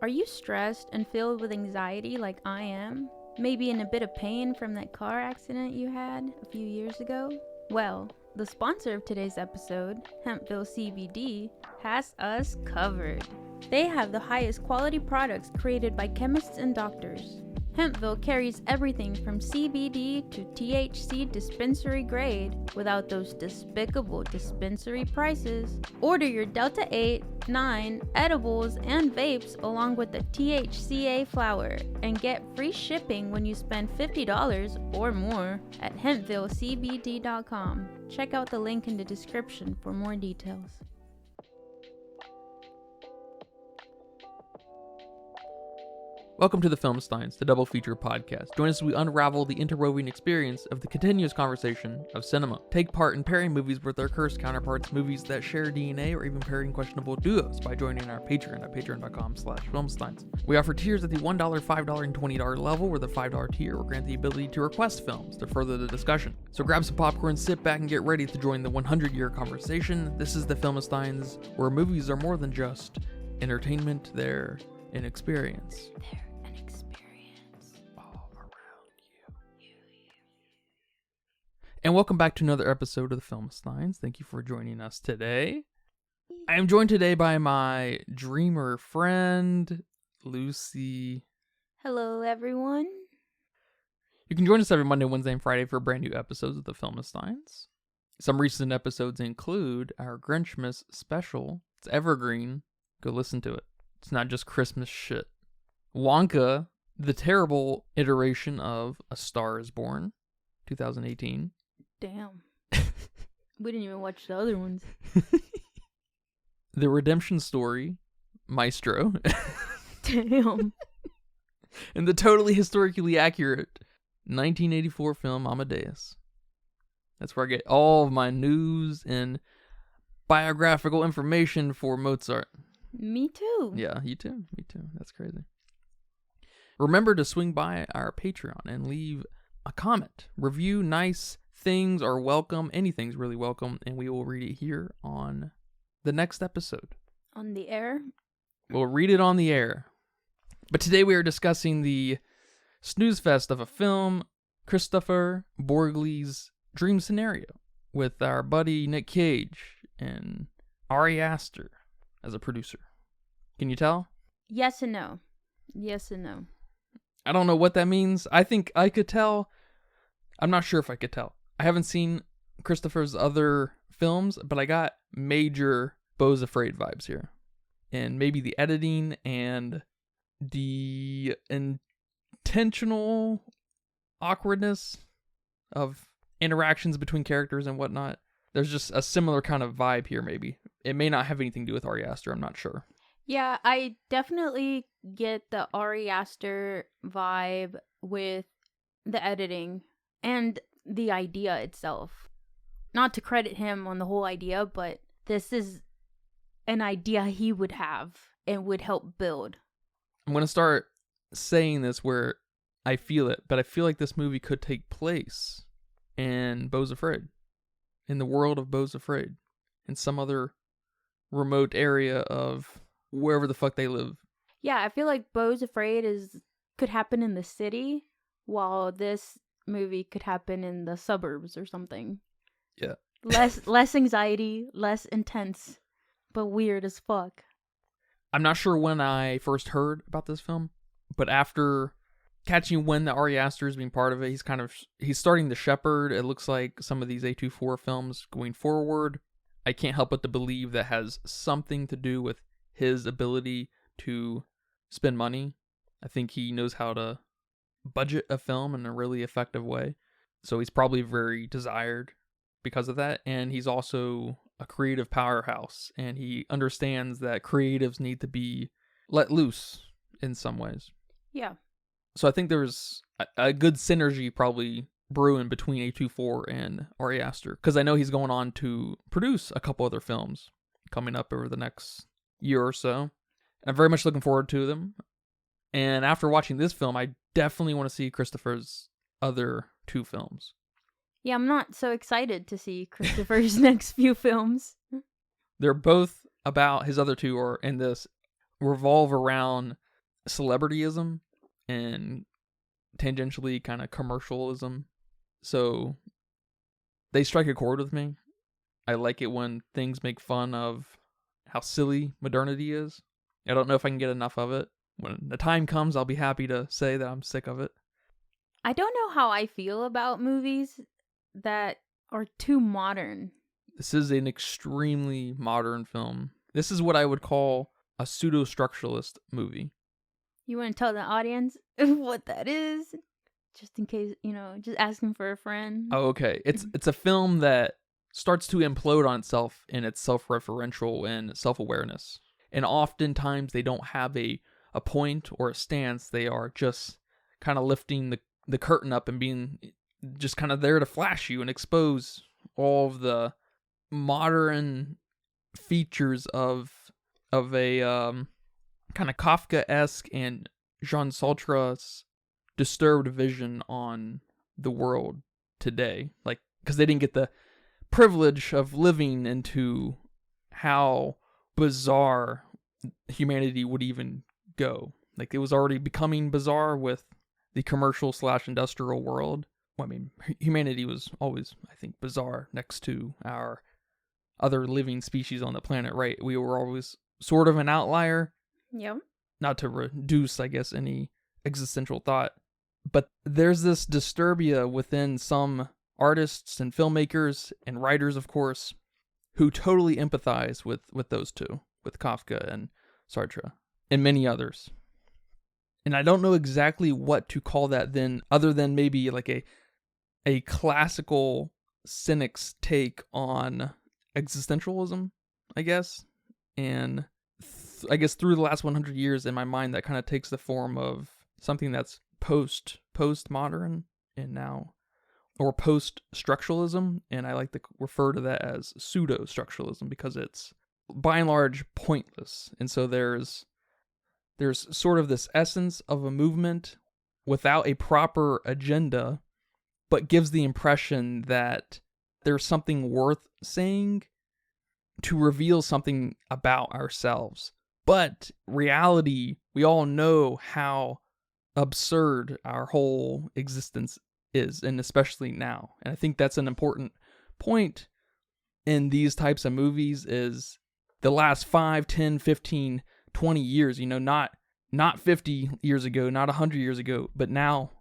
Are you stressed and filled with anxiety like I am? Maybe in a bit of pain from that car accident you had a few years ago? Well, the sponsor of today's episode, Hempville CBD, has us covered. They have the highest quality products created by chemists and doctors. Hempville carries everything from CBD to THC dispensary grade without those despicable dispensary prices. Order your Delta 8, 9 edibles and vapes along with the THCA flower and get free shipping when you spend $50 or more at hempvillecbd.com. Check out the link in the description for more details. Welcome to the Filmsteins, the double feature podcast. Join us as we unravel the interwoven experience of the continuous conversation of cinema. Take part in pairing movies with their cursed counterparts, movies that share DNA, or even pairing questionable duos by joining our Patreon at patreon.com/filmsteins. We offer tiers at the $1, $5, and $20 level, where the $5 tier will grant the ability to request films to further the discussion. So grab some popcorn, sit back, and get ready to join the 100-year conversation. This is the Filmsteins, where movies are more than just entertainment, they're an experience. And welcome back to another episode of the Filmsteins. Thank you for joining us today. I am joined today by my dreamer friend, Lucy. Hello, everyone. You can join us every Monday, Wednesday, and Friday for brand new episodes of the Filmsteins. Some recent episodes include our Grinchmas special. It's evergreen. Go listen to it. It's not just Christmas shit. Wonka, the terrible iteration of A Star is Born, 2018. Damn. We didn't even watch the other ones. The Redemption Story, Maestro. Damn. And the totally historically accurate 1984 film Amadeus. That's where I get all of my news and biographical information for Mozart. Me too. Yeah, you too. Me too. That's crazy. Remember to swing by our Patreon and leave a comment. Review. Nice things are welcome. Anything's really welcome, and we will read it here on the next episode. On the air? We'll read it on the air. But today we are discussing the snooze fest of a film, Kristoffer Borgli's Dream Scenario, with our buddy Nick Cage and Ari Aster as a producer. Can you tell? Yes and no. Yes and no. I don't know what that means. I think I could tell. I'm not sure if I could tell. I haven't seen Kristoffer's other films, but I got major Beau's Afraid vibes here. And maybe the editing and the intentional awkwardness of interactions between characters and whatnot. There's just a similar kind of vibe here, maybe. It may not have anything to do with Ari Aster, I'm not sure. Yeah, I definitely get the Ari Aster vibe with the editing and the idea itself. Not to credit him on the whole idea, but this is an idea he would have and would help build. I'm going to start saying this where I feel it, but I feel like this movie could take place in Beau's Afraid. In the world of Beau's Afraid. In some other remote area of wherever the fuck they live. Yeah, I feel like Beau's Afraid could happen in the city, while this movie could happen in the suburbs or something. Yeah. Less anxiety, less intense, but weird as fuck. I'm not sure when I first heard about this film, but after catching when the Ari Aster is being part of it, he's starting to shepherd. It looks like some of these A24 films going forward. I can't help but to believe that has something to do with his ability to spend money. I think he knows how to budget a film in a really effective way. So he's probably very desired because of that. And he's also a creative powerhouse. And he understands that creatives need to be let loose in some ways. Yeah. So I think there's a good synergy probably brewing between A24 and Ari Aster. Because I know he's going on to produce a couple other films coming up over the next year or so. And I'm very much looking forward to them. And after watching this film, I definitely want to see Kristoffer's other two films. Yeah, I'm not so excited to see Kristoffer's next few films. They're both about his other two, or in this, revolve around celebrityism and tangentially kind of commercialism. So they strike a chord with me. I like it when things make fun of how silly modernity is. I don't know if I can get enough of it. When the time comes, I'll be happy to say that I'm sick of it. I don't know how I feel about movies that are too modern. This is an extremely modern film. This is what I would call a pseudo-structuralist movie. You want to tell the audience what that is? Just in case, just asking for a friend. Oh, okay. It's a film that starts to implode on itself in its self-referential and self-awareness. And oftentimes they don't have a point or a stance. They are just kind of lifting the curtain up and being just kind of there to flash you and expose all of the modern features of a kind of Kafka-esque and Jean Sartre's disturbed vision on the world today. Like, because they didn't get the privilege of living into how bizarre humanity would even go. Like, it was already becoming bizarre with the commercial/industrial world. Well, I mean, humanity was always, I think, bizarre next to our other living species on the planet, right? We were always sort of an outlier. Yep. Not to reduce, I guess, any existential thought. But there's this disturbia within some artists and filmmakers and writers, of course, who totally empathize with those two, with Kafka and Sartre, and many others. And I don't know exactly what to call that then, other than maybe like a classical cynic's take on existentialism, I guess. And I guess through the last 100 years, in my mind, that kind of takes the form of something that's post-modern and now, or post-structuralism, and I like to refer to that as pseudo-structuralism because it's by and large pointless. And so there's sort of this essence of a movement without a proper agenda, but gives the impression that there's something worth saying to reveal something about ourselves. But reality, we all know how absurd our whole existence is, and especially now. And I think that's an important point in these types of movies is the last 5, 10, 15, 20 years, not 50 years ago, not 100 years ago, but now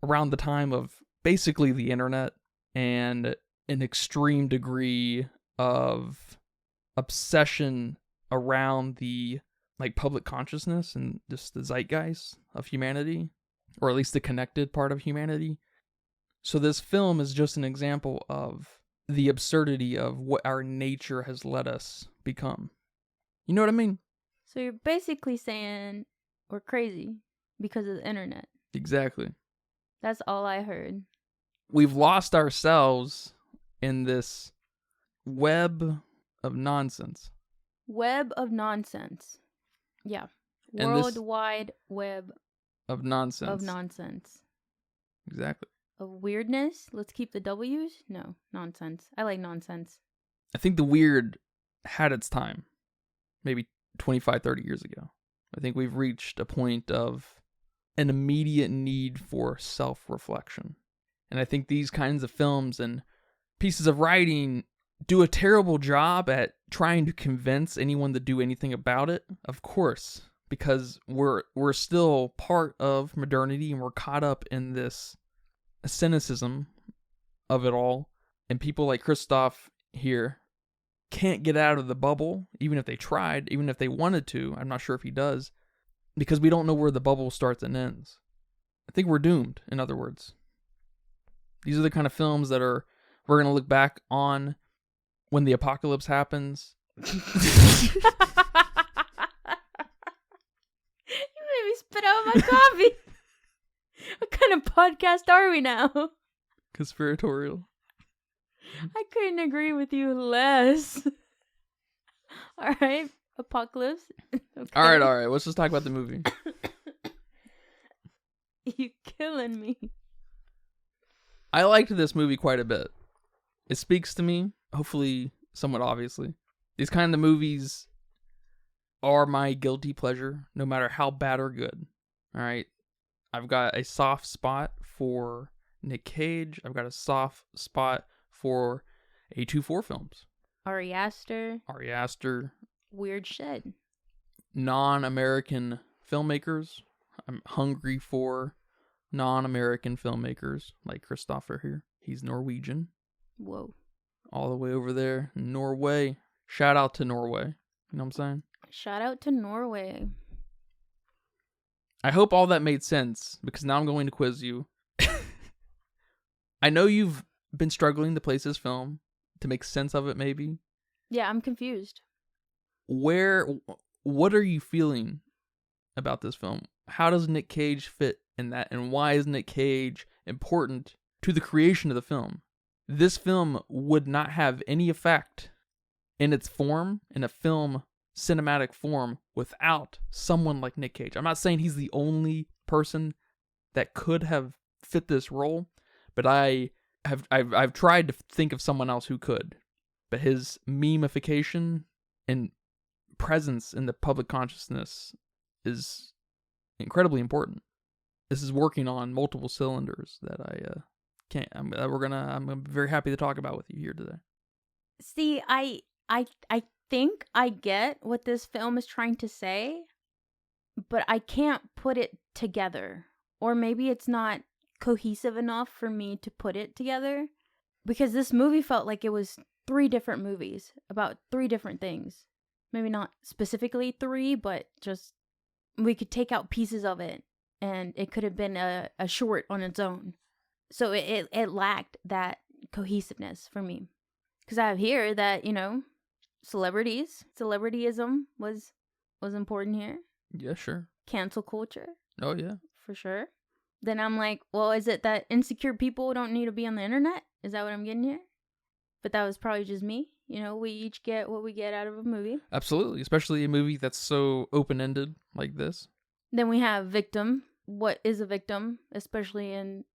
around the time of basically the internet and an extreme degree of obsession around the public consciousness and just the zeitgeist of humanity, or at least the connected part of humanity. So this film is just an example of the absurdity of what our nature has let us become. You know what I mean? So you're basically saying we're crazy because of the internet. Exactly. That's all I heard. We've lost ourselves in this web of nonsense. Web of nonsense. Yeah. World Wide Web of nonsense. Of nonsense. Exactly. Of weirdness. Let's keep the W's. No, nonsense. I like nonsense. I think the weird had its time. Maybe 25, 30 years ago. I think we've reached a point of an immediate need for self-reflection. And I think these kinds of films and pieces of writing do a terrible job at trying to convince anyone to do anything about it, of course, because we're still part of modernity and we're caught up in this cynicism of it all. And people like Kristoffer here can't get out of the bubble, even if they tried, even if they wanted to. I'm not sure if he does, because we don't know where the bubble starts and ends. I think we're doomed, in other words. These are the kind of films that we're going to look back on when the apocalypse happens. You made me spit out my coffee. What kind of podcast are we now? Conspiratorial. I couldn't agree with you less. All right, apocalypse. Okay. All right. Let's just talk about the movie. You killing me. I liked this movie quite a bit. It speaks to me, hopefully somewhat obviously. These kind of movies are my guilty pleasure, no matter how bad or good. All right. I've got a soft spot for Nick Cage. I've got a soft spot for A24 films. Ari Aster. Ari Aster. Weird shit. Non-American filmmakers. I'm hungry for non-American filmmakers like Kristoffer here. He's Norwegian. Whoa. All the way over there, Norway. Shout out to Norway. You know what I'm saying? Shout out to Norway. I hope all that made sense, because now I'm going to quiz you. I know you've been struggling to place this film, to make sense of it maybe. Yeah, I'm confused. What are you feeling about this film? How does Nick Cage fit in that, and why is Nick Cage important to the creation of the film? This film would not have any effect in its form, in a film cinematic form, without someone like Nick Cage. I'm not saying he's the only person that could have fit this role, but I've tried to think of someone else who could. But his memification and presence in the public consciousness is incredibly important. This is working on multiple cylinders that I'm very happy to talk about with you here today. See, I think I get what this film is trying to say, but I can't put it together. Or maybe it's not cohesive enough for me to put it together, because this movie felt like it was 3 different movies about 3 different things. Maybe not specifically 3, but just we could take out pieces of it and it could have been a short on its own. So it lacked that cohesiveness for me. Because I have here that, celebrityism was important here. Yeah, sure. Cancel culture. Oh, yeah. For sure. Then I'm like, well, is it that insecure people don't need to be on the internet? Is that what I'm getting here? But that was probably just me. We each get what we get out of a movie. Absolutely. Especially a movie that's so open-ended like this. Then we have victim. What is a victim? Especially in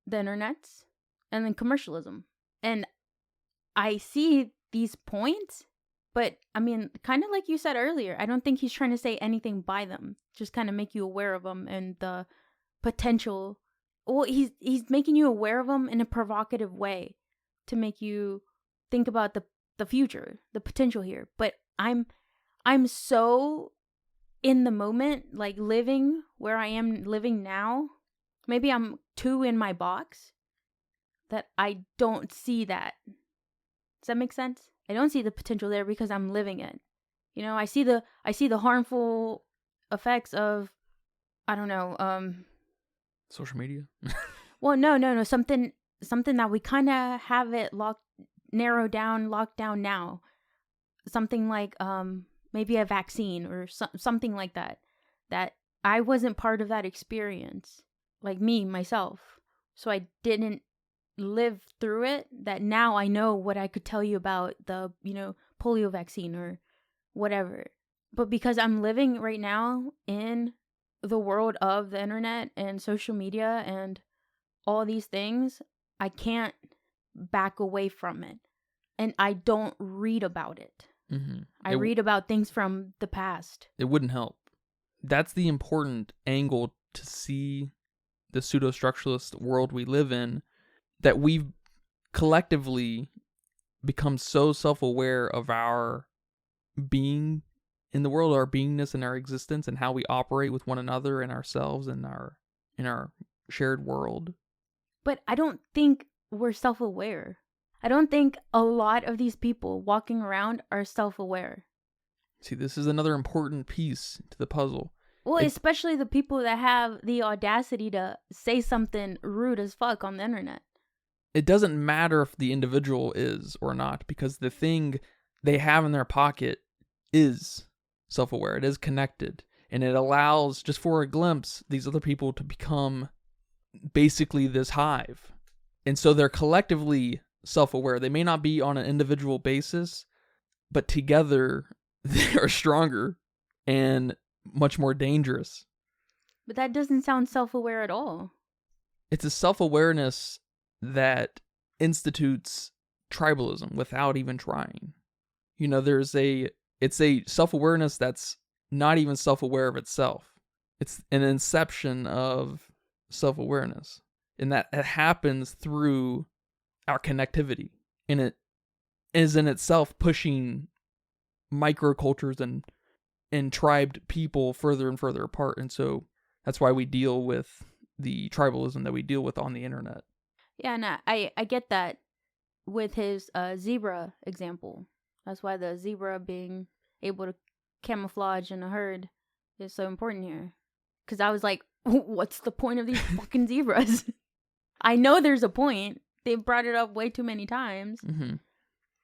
the internets. And then commercialism. And I see these points, but I mean, kind of like you said earlier, I don't think he's trying to say anything by them. Just kind of make you aware of them and the potential. Well, he's making you aware of them in a provocative way to make you think about the future, the potential here. But I'm so in the moment, like living where I am living now. Maybe I'm too in my box that I don't see that. Does that make sense? I don't see the potential there because I'm living it. I see the harmful effects of, I don't know, social media. Well, no, something that we kind of have it locked down now. Something like maybe a vaccine or something like that. That I wasn't part of that experience, like myself. So I didn't live through it, that now I know what I could tell you about the, polio vaccine or whatever. But because I'm living right now in the world of the internet and social media and all these things, I can't back away from it. And I don't read about it. Mm-hmm. I read about things from the past. It wouldn't help. That's the important angle to see the pseudo-structuralist world we live in, that we've collectively become so self-aware of our being in the world, our beingness and our existence, and how we operate with one another and ourselves and in our shared world. But I don't think we're self-aware. I don't think a lot of these people walking around are self-aware. See, this is another important piece to the puzzle. Well, especially the people that have the audacity to say something rude as fuck on the internet. It doesn't matter if the individual is or not, because the thing they have in their pocket is self-aware. It is connected. And it allows, just for a glimpse, these other people to become basically this hive. And so they're collectively self-aware. They may not be on an individual basis, but together they are stronger and much more dangerous. But that doesn't sound self-aware at all. It's a self-awareness that institutes tribalism without even trying. It's a self-awareness that's not even self-aware of itself. It's an inception of self-awareness. And that it happens through our connectivity. And it is in itself pushing microcultures and tribed people further and further apart. And so that's why we deal with the tribalism that we deal with on the internet. Yeah, and I get that with his zebra example. That's why the zebra being able to camouflage in a herd is so important here. Because I was like, what's the point of these fucking zebras? I know there's a point. They've brought it up way too many times. Mm-hmm.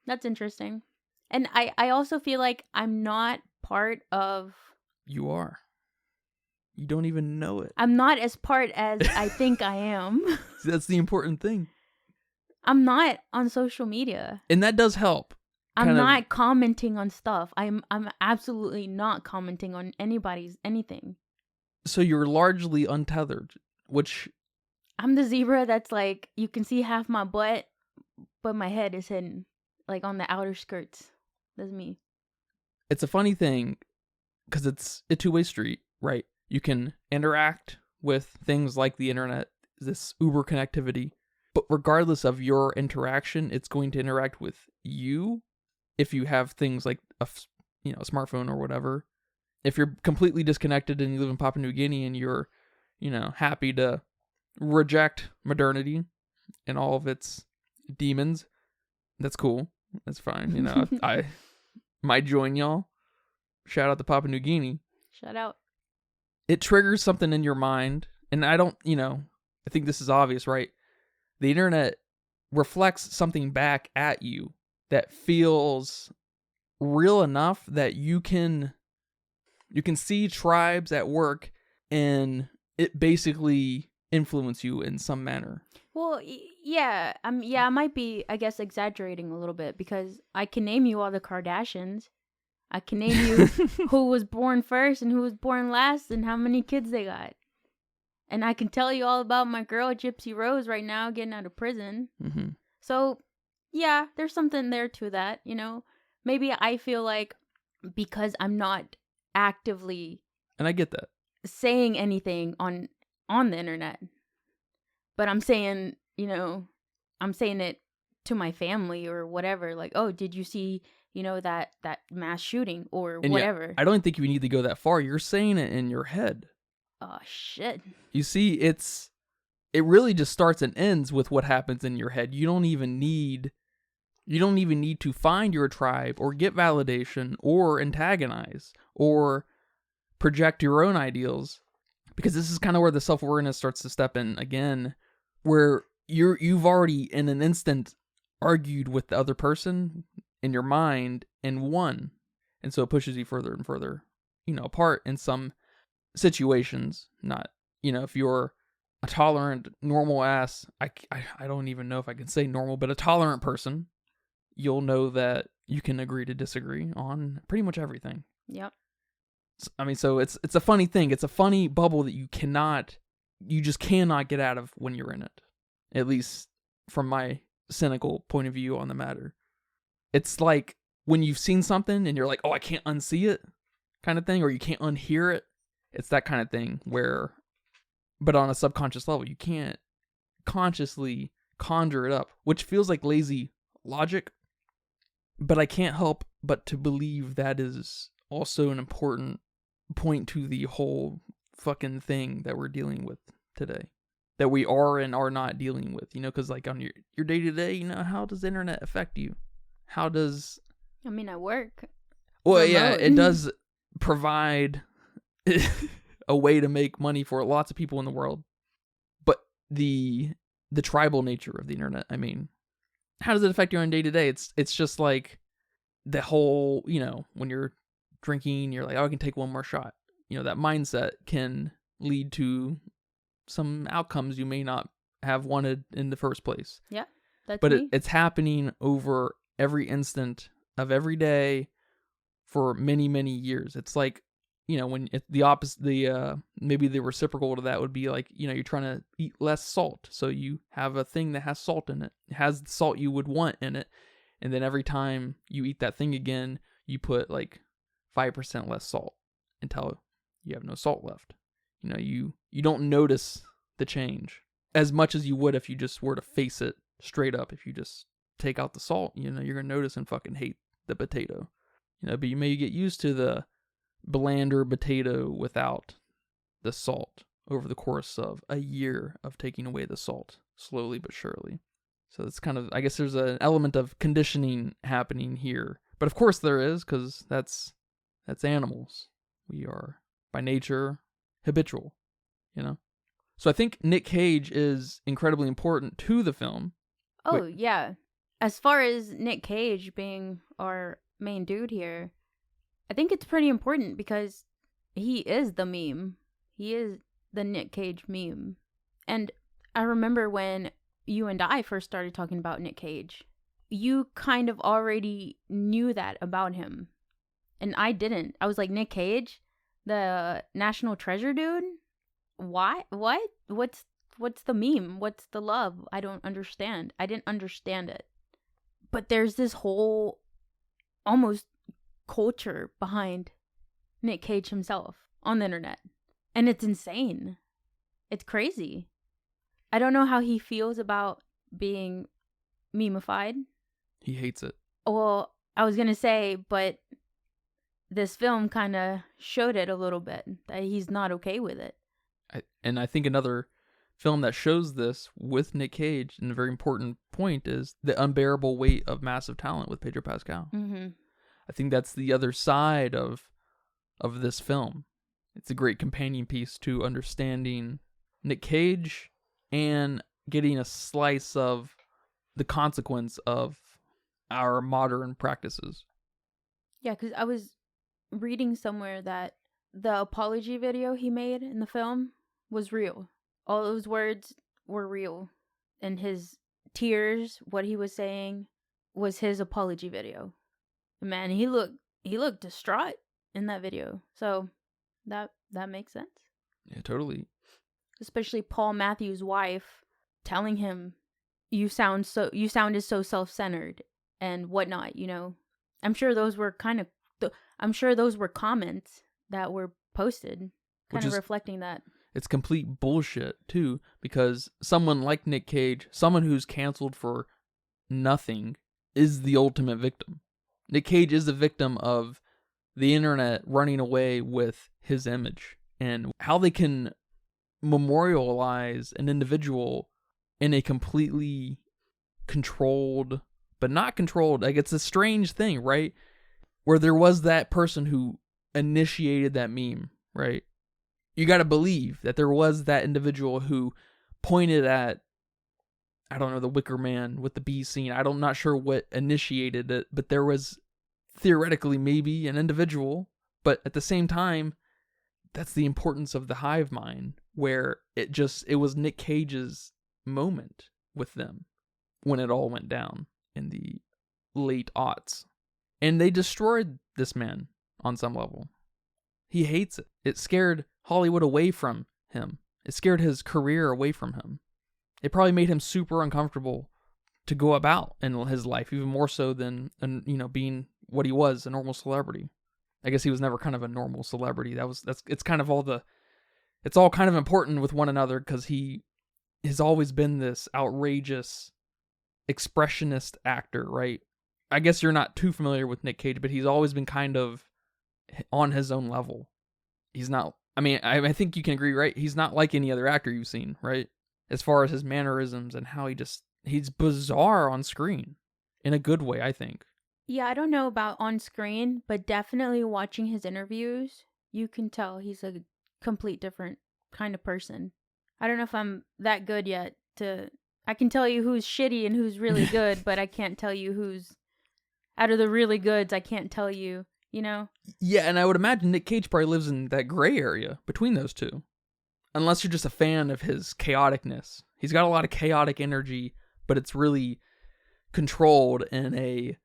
That's interesting. And I also feel like I'm not part of... You are. You don't even know it. I'm not as part as I think I am. See, that's the important thing. I'm not on social media. And that does help. I'm not commenting on stuff. I'm absolutely not commenting on anybody's anything. So you're largely untethered, which... I'm the zebra that's like, you can see half my butt, but my head is hidden, like on the outer skirts. That's me. It's a funny thing, because it's a two-way street, right? You can interact with things like the internet, this uber connectivity, but regardless of your interaction, it's going to interact with you if you have things like a smartphone or whatever. If you're completely disconnected and you live in Papua New Guinea and you're, happy to reject modernity and all of its demons, that's cool. That's fine. I might join y'all. Shout out to Papua New Guinea. Shout out. It triggers something in your mind. And I don't, I think this is obvious, right? The internet reflects something back at you that feels real enough that you can see tribes at work and it basically influence you in some manner. Well, yeah, I might be, I guess, exaggerating a little bit because I can name you all the Kardashians. I can name you who was born first and who was born last and how many kids they got. And I can tell you all about my girl, Gypsy Rose, right now getting out of prison. Mm-hmm. So, yeah, there's something there to that, Maybe I feel like because I'm not actively... And I get that. ...saying anything on the internet. But I'm saying, I'm saying it to my family or whatever. Like, oh, did you see, that mass shooting or and whatever? Yeah, I don't think you need to go that far. You're saying it in your head. Oh, shit. You see, it really just starts and ends with what happens in your head. You don't even need to find your tribe or get validation or antagonize or project your own ideals. Because this is kind of where the self-awareness starts to step in again, where you've already in an instant argued with the other person in your mind and won. And so it pushes you further and further, apart in some situations. Not, if you're a tolerant, normal ass, I don't even know if I can say normal, but a tolerant person, you'll know that you can agree to disagree on pretty much everything. Yep. So it's a funny thing. It's a funny bubble that you just cannot get out of when you're in it. At least from my cynical point of view on the matter. It's like when you've seen something and you're like, oh, I can't unsee it kind of thing, or you can't unhear it. It's that kind of thing where, but on a subconscious level, you can't consciously conjure it up, which feels like lazy logic, but I can't help but to believe that is also an important point to the whole fucking thing that we're dealing with today, that we are and are not dealing with, because like on your day-to-day, how does the internet affect you? How does... I mean, I work. Well, remote. yeah, it does provide a way to make money for lots of people in the world, but the tribal nature of the internet, I mean, how does it affect you on day-to-day? It's just like the whole, when you're drinking, you're like, oh, I can take one more shot. That mindset can lead to some outcomes you may not have wanted in the first place. Yeah, that's but me. It's happening over every instant of every day for many, many years. It's like, when the opposite, maybe the reciprocal to that would be like, you're trying to eat less salt. So you have a thing that has salt in it. It has the salt you would want in it. And then every time you eat that thing again, you put like 5% less salt until you have no salt left. You don't notice the change as much as you would if you just were to face it straight up. If you just take out the salt, you're gonna notice and fucking hate the potato. But you may get used to the blander potato without the salt over the course of a year of taking away the salt, slowly but surely. So it's kind of, I guess there's an element of conditioning happening here. But of course there is, because that's animals. We are, by nature, habitual, So I think Nick Cage is incredibly important to the film. Oh, yeah. As far as Nick Cage being our main dude here, I think it's pretty important because he is the meme. He is the Nick Cage meme. And I remember when you and I first started talking about Nick Cage, you kind of already knew that about him. And I didn't. I was like, Nick Cage, the National Treasure dude? Why? What? What's the meme? What's the love? I don't understand. I didn't understand it. But there's this whole almost culture behind Nick Cage himself on the internet. And it's insane. It's crazy. I don't know how he feels about being memeified. He hates it. Well, I was going to say, but this film kind of showed it a little bit, that he's not okay with it. I think another film that shows this with Nick Cage, and a very important point, is The Unbearable Weight of Massive Talent with Pedro Pascal. Mm-hmm. I think that's the other side of this film. It's a great companion piece to understanding Nick Cage and getting a slice of the consequence of our modern practices. Yeah, because I was reading somewhere that the apology video he made in the film was real. All those words were real. And his tears, what he was saying, was his apology video. Man, he looked distraught in that video. So that makes sense. Yeah, totally. Especially Paul Matthews' wife telling him, you sounded so self-centered and whatnot, I'm sure those were comments that were posted, kind of reflecting that. It's complete bullshit too, because someone like Nick Cage, someone who's canceled for nothing, is the ultimate victim. Nick Cage is the victim of the internet running away with his image, and how they can memorialize an individual in a completely controlled, but not controlled, like it's a strange thing, right? Where there was that person who initiated that meme, right? You got to believe that there was that individual who pointed at, I don't know, the Wicker Man with the bee scene. I'm not sure what initiated it, but there was theoretically maybe an individual. But at the same time, that's the importance of the hive mind, where it was Nick Cage's moment with them when it all went down in the late aughts. And they destroyed this man on some level. He hates it. It scared Hollywood away from him. It scared his career away from him. It probably made him super uncomfortable to go about in his life, even more so than being what he was, a normal celebrity. I guess he was never kind of a normal celebrity. It's kind of it's all kind of important with one another, because he has always been this outrageous expressionist actor, right? I guess you're not too familiar with Nick Cage, but he's always been kind of on his own level. He's not, I think you can agree, right? He's not like any other actor you've seen, right? As far as his mannerisms and how he's bizarre on screen in a good way, I think. Yeah, I don't know about on screen, but definitely watching his interviews, you can tell he's a complete different kind of person. I don't know if I'm that good yet I can tell you who's shitty and who's really good, but I can't tell you who's, out of the really goods, I can't tell you, Yeah, and I would imagine Nick Cage probably lives in that gray area between those two. Unless you're just a fan of his chaoticness. He's got a lot of chaotic energy, but it's really controlled in a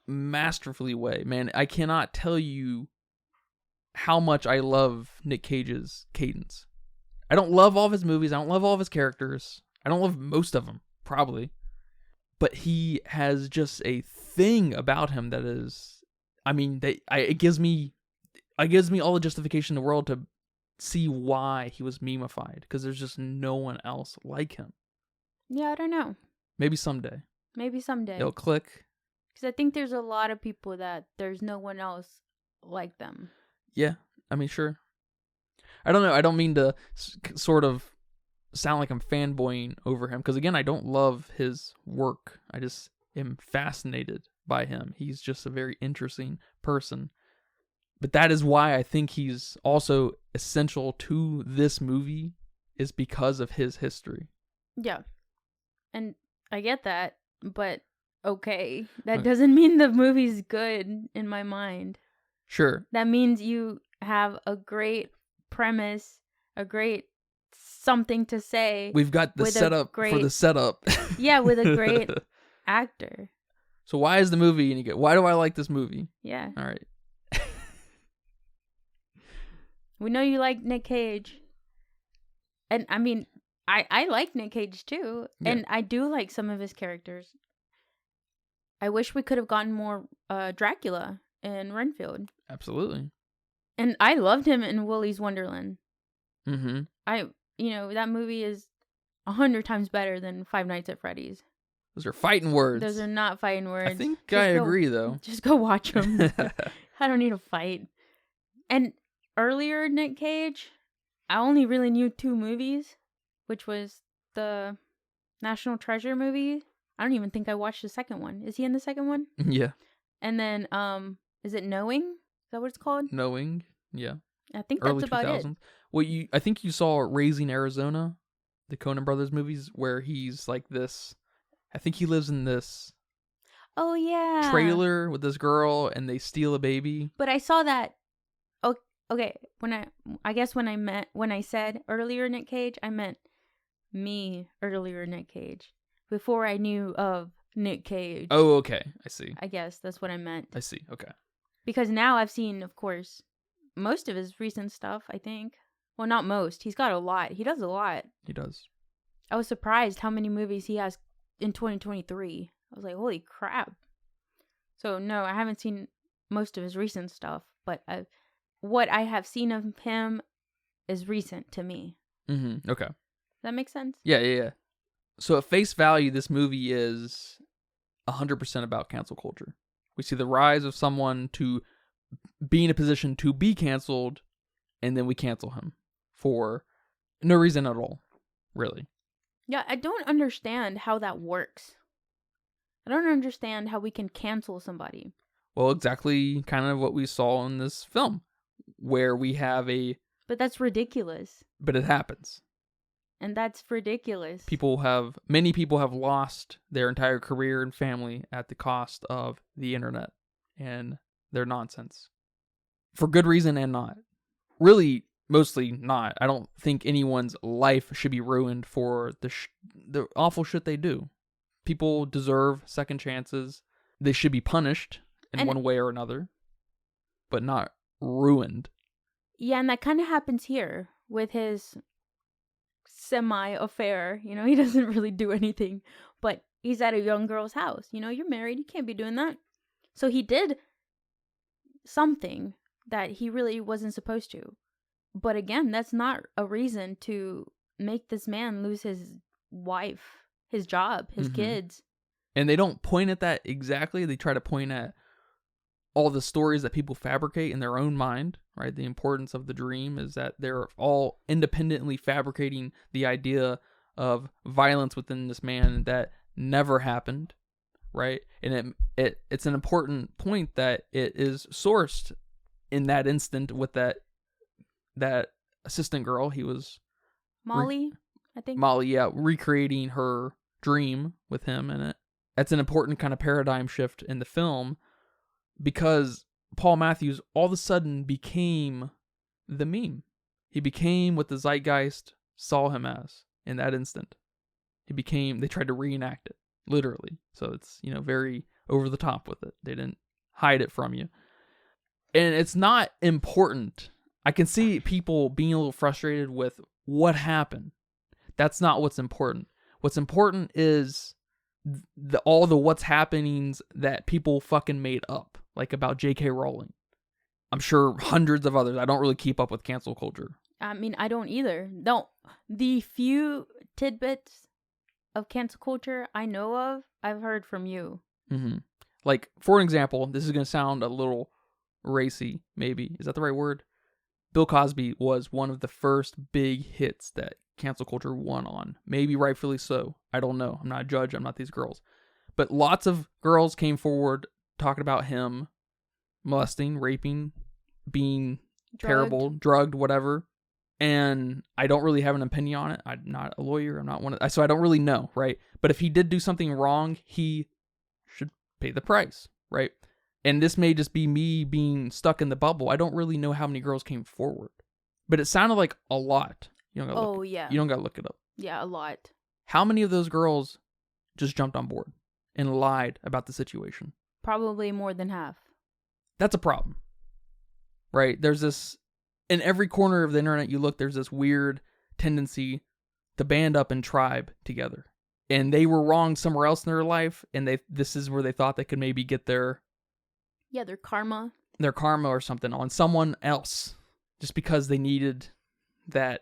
masterfully way. Man, I cannot tell you how much I love Nick Cage's cadence. I don't love all of his movies. I don't love all of his characters. I don't love most of them, probably. But he has just a thing about him that is, it gives me all the justification in the world to see why he was memeified, because there's just no one else like him. Yeah, I don't know. Maybe someday. It'll click. Because I think there's a lot of people that there's no one else like them. Yeah, I mean, sure. I don't know. I don't mean to sort of sound like I'm fanboying over him, because again, I don't love his work. I just am fascinated by him. He's just a very interesting person. But that is why I think he's also essential to this movie, is because of his history. Yeah. And I get that, but okay. That doesn't mean the movie's good in my mind. Sure. That means you have a great premise, a great something to say. We've got the setup for the setup. Yeah, with a great actor. So why is the movie any good? Why do I like this movie? Yeah. All right. We know you like Nick Cage. And I mean, I like Nick Cage too. Yeah. And I do like some of his characters. I wish we could have gotten more Dracula in Renfield. Absolutely. And I loved him in Willy's Wonderland. Mm-hmm. That movie is 100 times better than Five Nights at Freddy's. Those are fighting words. Those are not fighting words. I think I agree, though. Just go watch them. I don't need to fight. And earlier, Nick Cage, I only really knew 2 movies, which was the National Treasure movie. I don't even think I watched the second one. Is he in the second one? Yeah. And then, is it Knowing? Is that what it's called? Knowing, yeah. I think Early that's about 2000s. it. Well, I think you saw Raising Arizona, the Coen Brothers movies, where he's like this. I think he lives in this. Oh yeah. Trailer with this girl, and they steal a baby. But I saw that. Oh, okay. When I said earlier Nick Cage, I meant me earlier Nick Cage before I knew of Nick Cage. Oh, okay. I see. I guess that's what I meant. I see. Okay. Because now I've seen, of course, most of his recent stuff, I think. Well, not most. He's got a lot. He does a lot. He does. I was surprised how many movies he has in 2023. I was like, holy crap. So, no, I haven't seen most of his recent stuff, but what I have seen of him is recent to me. Mm-hmm. Okay. Does that make sense? Yeah. So at face value, this movie is 100% about cancel culture. We see the rise of someone to be in a position to be canceled, and then we cancel him for no reason at all, really. Yeah, I don't understand how that works. I don't understand how we can cancel somebody. Well, exactly kind of what we saw in this film, where we have But that's ridiculous. But it happens. And that's ridiculous. Many people have lost their entire career and family at the cost of the internet and their nonsense. For good reason and not. Really, mostly not. I don't think anyone's life should be ruined for the awful shit they do. People deserve second chances. They should be punished in one way or another, but not ruined. Yeah, and that kind of happens here with his semi-affair. He doesn't really do anything, but he's at a young girl's house. You're married, you can't be doing that. So he did something that he really wasn't supposed to. But again, that's not a reason to make this man lose his wife, his job, his kids. And they don't point at that exactly. They try to point at all the stories that people fabricate in their own mind, right? The importance of the dream is that they're all independently fabricating the idea of violence within this man that never happened, right? And it's an important point that it is sourced in that instant with that assistant girl. He was Molly, I think. Molly, yeah, recreating her dream with him in it. That's an important kind of paradigm shift in the film, because Paul Matthews all of a sudden became the meme. He became what the zeitgeist saw him as in that instant. They tried to reenact it, literally. So it's, very over the top with it. They didn't hide it from you. And it's not important. I can see people being a little frustrated with what happened. That's not what's important. What's important is all the what's happenings that people fucking made up, like about J.K. Rowling. I'm sure hundreds of others. I don't really keep up with cancel culture I mean, I don't either. No, the few tidbits of cancel culture I know of, I've heard from you. Mm-hmm. Like, for an example, this is going to sound a little racy, maybe. Is that the right word? Bill Cosby was one of the first big hits that cancel culture won on. Maybe rightfully so. I don't know. I'm not a judge. I'm not these girls. But lots of girls came forward talking about him molesting, raping, being terrible, drugged, whatever. And I don't really have an opinion on it. I'm not a lawyer. I'm not one of, so I don't really know, right? But if he did do something wrong, he should pay the price, right? And this may just be me being stuck in the bubble. I don't really know how many girls came forward, but it sounded like a lot. You don't gotta you don't gotta look it up. Yeah, a lot. How many of those girls just jumped on board and lied about the situation? Probably more than half. That's a problem, right? There's this, in every corner of the internet you look, there's this weird tendency to band up and tribe together. And they were wrong somewhere else in their life, and this is where they thought they could maybe get their karma. Their karma or something on someone else, just because they needed that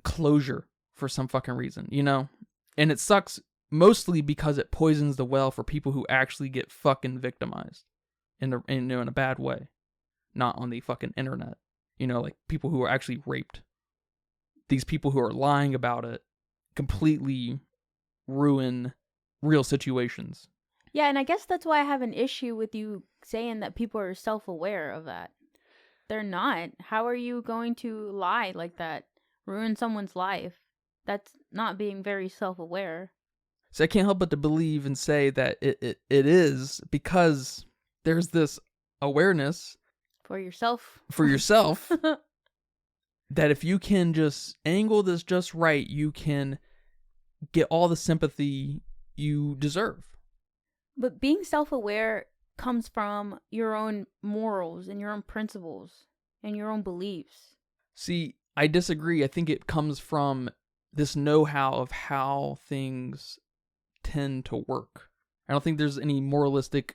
closure for some fucking reason, you know? And it sucks mostly because it poisons the well for people who actually get fucking victimized in a bad way, not on the fucking internet. You know, like people who are actually raped. These people who are lying about it completely ruin real situations. Yeah, and I guess that's why I have an issue with you saying that people are self-aware of that. They're not. How are you going to lie like that? Ruin someone's life? That's not being very self-aware. So I can't help but to believe and say that it is, because there's this awareness for yourself that if you can just angle this just right, you can get all the sympathy you deserve. But being self-aware comes from your own morals and your own principles and your own beliefs. See, I disagree. I think it comes from this know-how of how things tend to work. I don't think there's any moralistic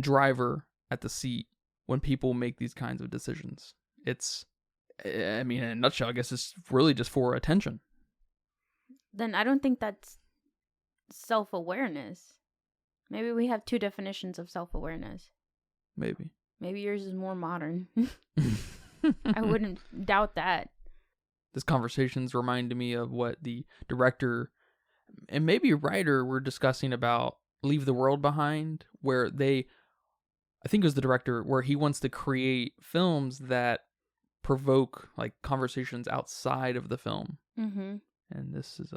driver at the seat when people make these kinds of decisions. It's, I mean, in a nutshell, I guess it's really just for attention. Then I don't think that's self-awareness. Maybe we have two definitions of self-awareness. Maybe yours is more modern. I wouldn't doubt that. This conversation's reminded me of what the director and maybe a writer were discussing about Leave the World Behind, where I think it was the director, where he wants to create films that provoke like conversations outside of the film. Mm-hmm. And this is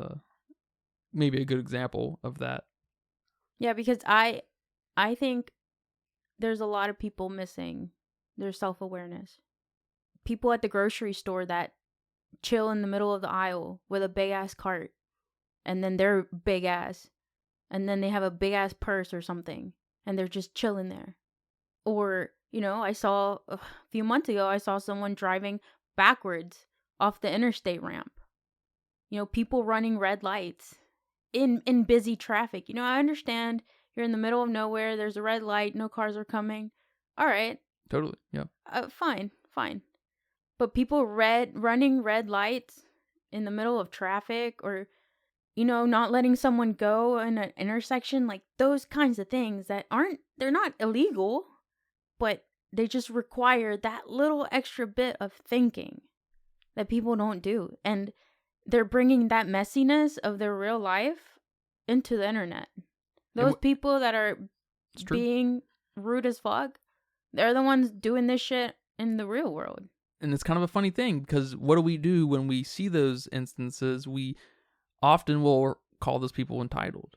maybe a good example of that. Yeah, because I think there's a lot of people missing their self-awareness. People at the grocery store that chill in the middle of the aisle with a big-ass cart, and then they're big-ass, and then they have a big-ass purse or something, and they're just chilling there. Or, you know, I saw a few months ago, I saw someone driving backwards off the interstate ramp. You know, people running red lights in busy traffic. You know, I understand you're in the middle of nowhere, there's a red light, no cars are coming. All right. Totally, yeah. Fine. But people running red lights in the middle of traffic, or, you know, not letting someone go in an intersection, like those kinds of things that they're not illegal, but they just require that little extra bit of thinking that people don't do. And they're bringing that messiness of their real life into the internet. Those people that are being rude as fuck, they're the ones doing this shit in the real world. And it's kind of a funny thing, because what do we do when we see those instances? We often will call those people entitled.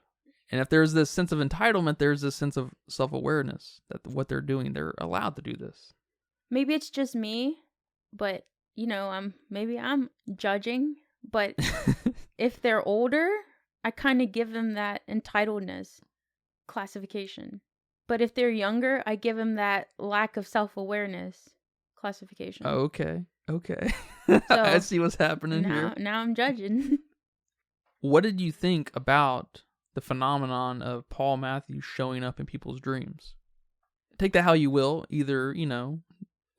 And if there's this sense of entitlement, there's this sense of self-awareness that what they're doing, they're allowed to do this. Maybe it's just me, but, you know, I'm judging. But if they're older, I kind of give them that entitledness classification. But if they're younger, I give them that lack of self-awareness classification. Okay. So, I see what's happening here. Now I'm judging. What did you think about the phenomenon of Paul Matthews showing up in people's dreams? Take that how you will. Either, you know,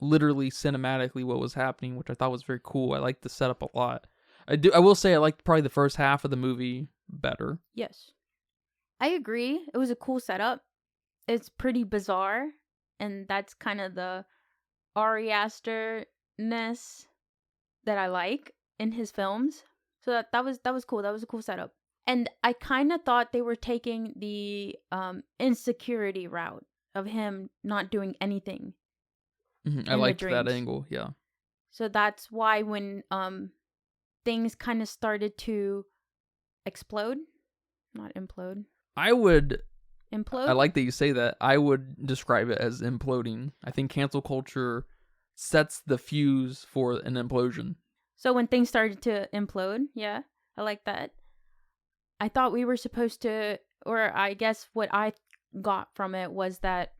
literally cinematically what was happening, which I thought was very cool. I liked the setup a lot. I will say I liked probably the first half of the movie better. Yes. I agree. It was a cool setup. It's pretty bizarre, and that's kind of the Ari Aster-ness that I like in his films. So that was cool. That was a cool setup. And I kind of thought they were taking the insecurity route of him not doing anything. I liked that angle, yeah. So that's why when things kind of started to explode, not implode. I would implode. I like that you say that. I would describe it as imploding. I think cancel culture sets the fuse for an implosion. So when things started to implode, yeah, I like that. I thought we were supposed to, or I guess what I got from it was that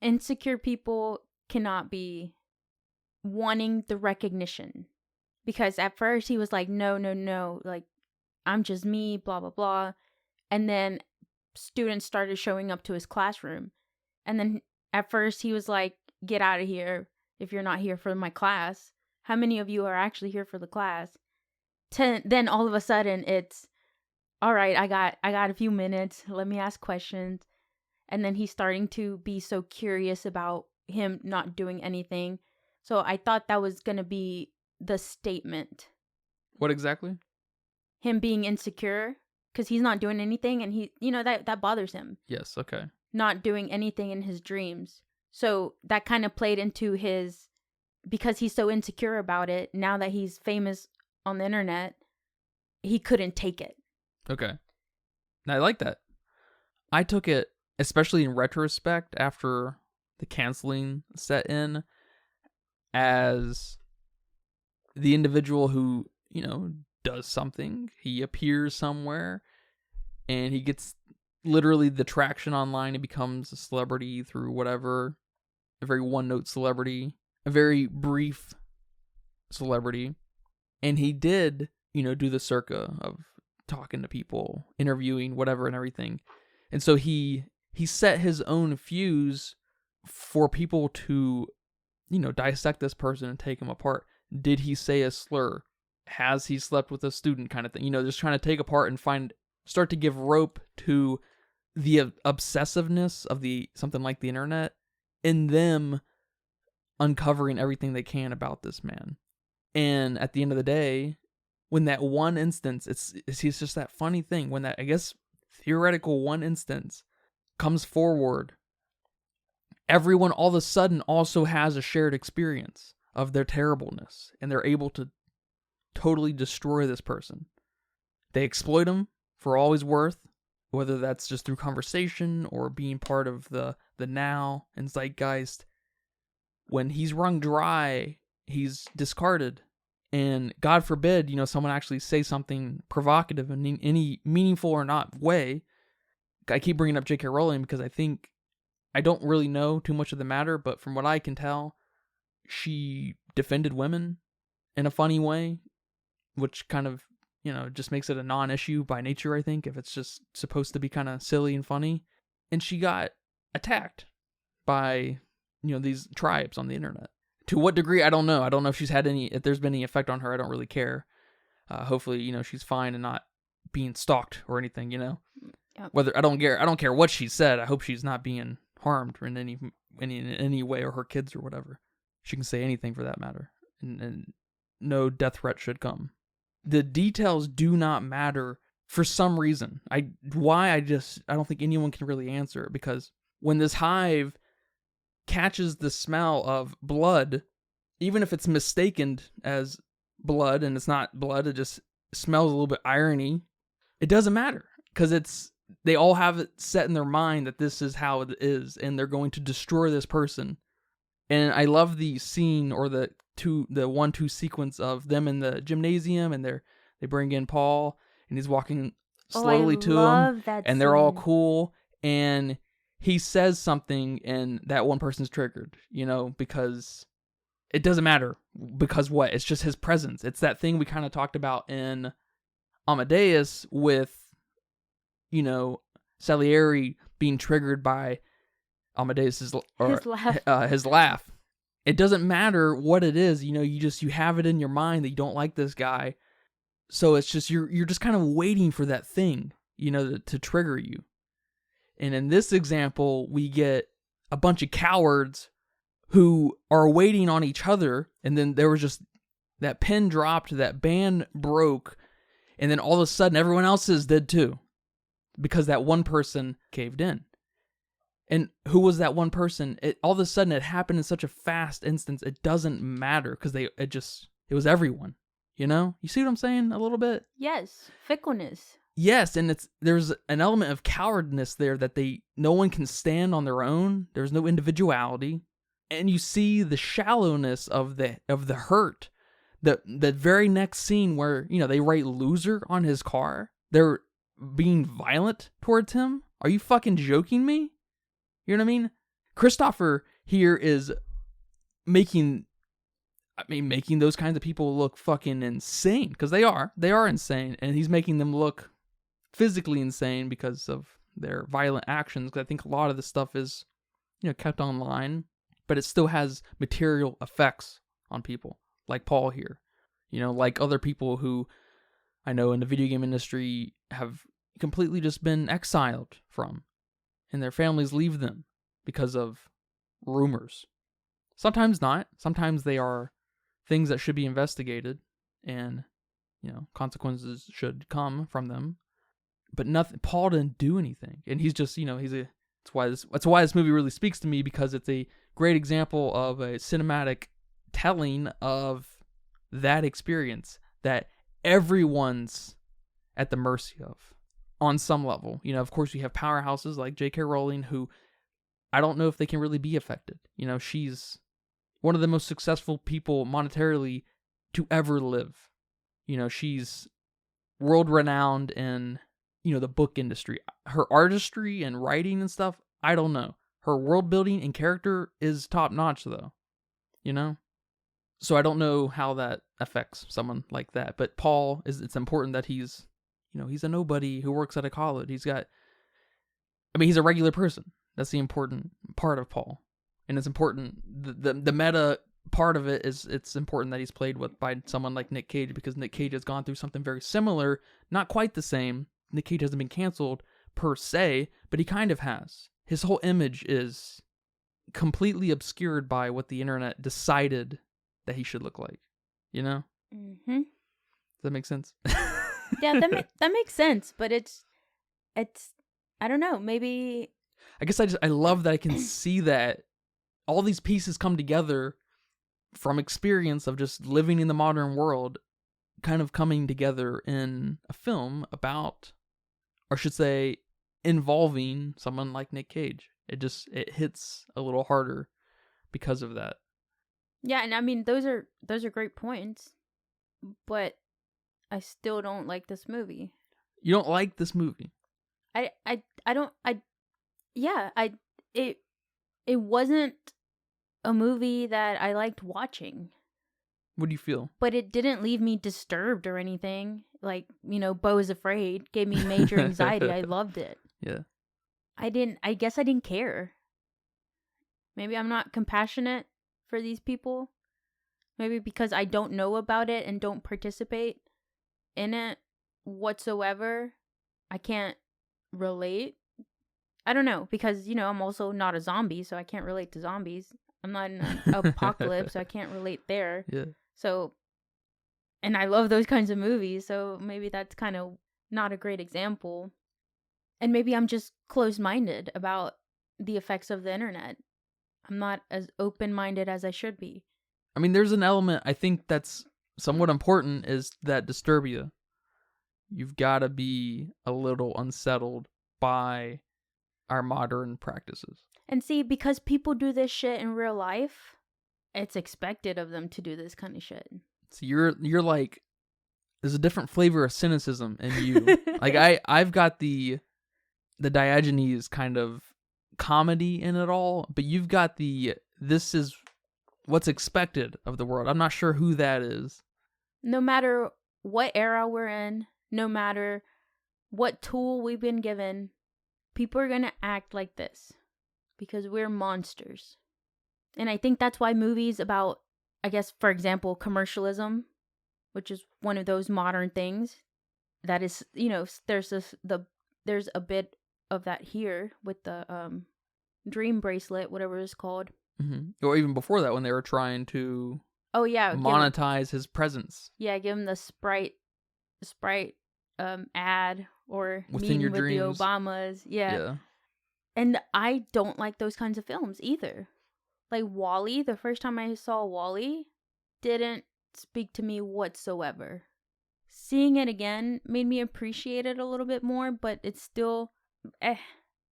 insecure people cannot be wanting the recognition. Because at first he was like, no, like, I'm just me, blah, blah, blah. And then students started showing up to his classroom. And then at first he was like, get out of here if you're not here for my class. How many of you are actually here for the class? Then all of a sudden it's, all right, I got a few minutes. Let me ask questions. And then he's starting to be so curious about him not doing anything. So I thought that was going to be the statement. What exactly? Him being insecure because he's not doing anything, and he, that bothers him. Yes, okay. Not doing anything in his dreams. So that kind of played into his, because he's so insecure about it, now that he's famous on the internet, he couldn't take it. Okay. I like that. I took it, especially in retrospect, after the canceling set in, as the individual who, does something. He appears somewhere, and he gets literally the traction online. He becomes a celebrity through whatever, a very one-note celebrity, a very brief celebrity. And he did, do the circa of talking to people, interviewing, whatever, and everything. And so he set his own fuse for people to, dissect this person and take him apart. Did he say a slur? Has he slept with a student, kind of thing? Just trying to take apart and start to give rope to the obsessiveness of something like the internet, and them uncovering everything they can about this man. And at the end of the day, when that one instance, it's just that funny thing, when that, I guess, theoretical one instance comes forward, everyone all of a sudden also has a shared experience of their terribleness, and they're able to totally destroy this person. They exploit him for all he's worth, whether that's just through conversation or being part of the now and zeitgeist. When he's wrung dry, he's discarded. And God forbid, someone actually say something provocative in any meaningful or not way. I keep bringing up J.K. Rowling because I don't really know too much of the matter, but from what I can tell, she defended women in a funny way, which kind of, just makes it a non-issue by nature, I think, if it's just supposed to be kind of silly and funny. And she got attacked by, these tribes on the internet. To what degree, I don't know. I don't know if there's been any effect on her. I don't really care. Hopefully, she's fine and not being stalked or anything, Yep. Whether I don't care what she said. I hope she's not being harmed in any way, or her kids or whatever. She can say anything for that matter. And no death threat should come. The details do not matter for some reason. I don't think anyone can really answer it, because when this hive catches the smell of blood, even if it's mistaken as blood and it's not blood, it just smells a little bit irony, it doesn't matter, because they all have it set in their mind that this is how it is, and they're going to destroy this person. And I love the scene, or the 1-2 sequence of them in the gymnasium, and they bring in Paul, and he's walking slowly to him, and they're all cool, and he says something, and that one person's triggered, because it doesn't matter, because what? It's just his presence. It's that thing we kind of talked about in Amadeus with, Salieri being triggered by Amadeus's his laugh. it doesn't matter what it is, you have it in your mind that you don't like this guy. So it's just, you're just kind of waiting for that thing, to trigger you. And in this example, we get a bunch of cowards who are waiting on each other. And then there was just that pin dropped, that band broke. And then all of a sudden everyone else's did too, because that one person caved in. And who was that one person? All of a sudden it happened in such a fast instance. It doesn't matter because it was everyone, You see what I'm saying a little bit? Yes. Fickleness. Yes. And there's an element of cowardness there that no one can stand on their own. There's no individuality. And you see the shallowness of the hurt. The very next scene where, they write loser on his car. They're being violent towards him. Are you fucking joking me? You know what I mean? Kristoffer here is making those kinds of people look fucking insane, because they are insane, and he's making them look physically insane because of their violent actions. Because I think a lot of this stuff is, kept online, but it still has material effects on people, like Paul here, like other people who I know in the video game industry have completely just been exiled from. And their families leave them because of rumors. Sometimes not. Sometimes they are things that should be investigated and, consequences should come from them. But nothing. Paul didn't do anything. And he's just, that's why this movie really speaks to me, because it's a great example of a cinematic telling of that experience that everyone's at the mercy of. On some level, of course, we have powerhouses like J.K. Rowling, who I don't know if they can really be affected. She's one of the most successful people monetarily to ever live. She's world renowned in, the book industry. Her artistry and writing and stuff, I don't know. Her world building and character is top notch, though. So I don't know how that affects someone like that. But Paul, it's important that he's a nobody who works at a college. He's a regular person. That's the important part of Paul. And it's important, the meta part of it is, it's important that he's played with by someone like Nick Cage, because Nick Cage has gone through something very similar, not quite the same. Nick Cage hasn't been canceled per se, but he kind of has. His whole image is completely obscured by what the internet decided that he should look like. Mm-hmm. Does that make sense? Yeah, that makes sense, but it's I don't know, maybe I guess I love that I can see that all these pieces come together from experience of just living in the modern world, kind of coming together in a film about, or I should say, involving someone like Nick Cage. It hits a little harder because of that. Yeah, and I mean those are great points, but I still don't like this movie. You don't like this movie? It wasn't a movie that I liked watching. What do you feel? But it didn't leave me disturbed or anything. Like, Beau is Afraid gave me major anxiety. I loved it. Yeah. I guess I didn't care. Maybe I'm not compassionate for these people. Maybe because I don't know about it and don't participate in it whatsoever, I can't relate. I don't know, because, I'm also not a zombie, so I can't relate to zombies. I'm not in an apocalypse, so I can't relate there. Yeah. So, and I love those kinds of movies, so maybe that's kind of not a great example. And maybe I'm just closed-minded about the effects of the internet. I'm not as open-minded as I should be. I mean, there's an element I think that's somewhat important, is that disturbia. You've got to be a little unsettled by our modern practices. And see, because people do this shit in real life, it's expected of them to do this kind of shit. So you're like, there's a different flavor of cynicism in you. Like I've got the Diogenes kind of comedy in it all, but you've got this is what's expected of the world. I'm not sure who that is. No matter what era we're in, no matter what tool we've been given, people are going to act like this because we're monsters. And I think that's why movies about, I guess, for example, commercialism, which is one of those modern things that is, there's a bit of that here with the dream bracelet, whatever it's called. Or even before that, when they were trying to monetize his presence. Yeah, give him the Sprite ad or Within meeting your with dreams. the Obamas. Yeah. And I don't like those kinds of films either. Like WALL-E, the first time I saw WALL-E didn't speak to me whatsoever. Seeing it again made me appreciate it a little bit more, but it's still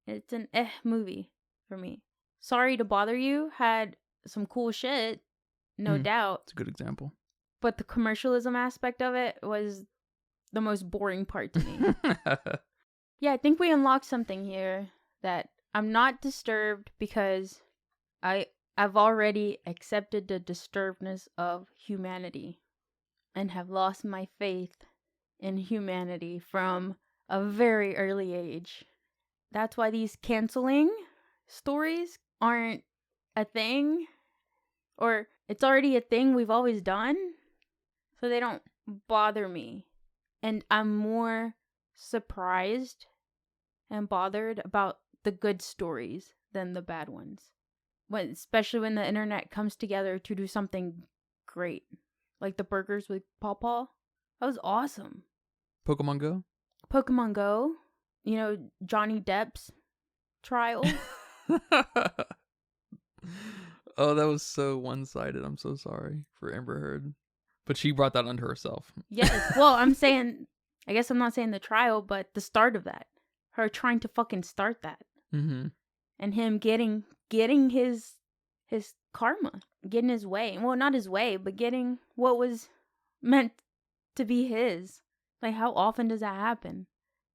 it's an movie for me. Sorry to Bother You had some cool shit, no doubt. It's a good example. But the commercialism aspect of it was the most boring part to me. Yeah, I think we unlocked something here that I'm not disturbed because I've already accepted the disturbedness of humanity and have lost my faith in humanity from a very early age. That's why these canceling stories aren't a thing, or it's already a thing we've always done, so they don't bother me. And I'm more surprised and bothered about the good stories than the bad ones. Especially when the internet comes together to do something great. Like the burgers with Paw Paw. That was awesome. Pokemon Go? Pokemon Go. Johnny Depp's trial. Oh, that was so one-sided. I'm so sorry for Amber Heard. But she brought that onto herself. Yes. Well, I guess I'm not saying the trial, but the start of that. Her trying to fucking start that. Mm-hmm. And him getting his karma, getting his way. Well, not his way, but getting what was meant to be his. Like, how often does that happen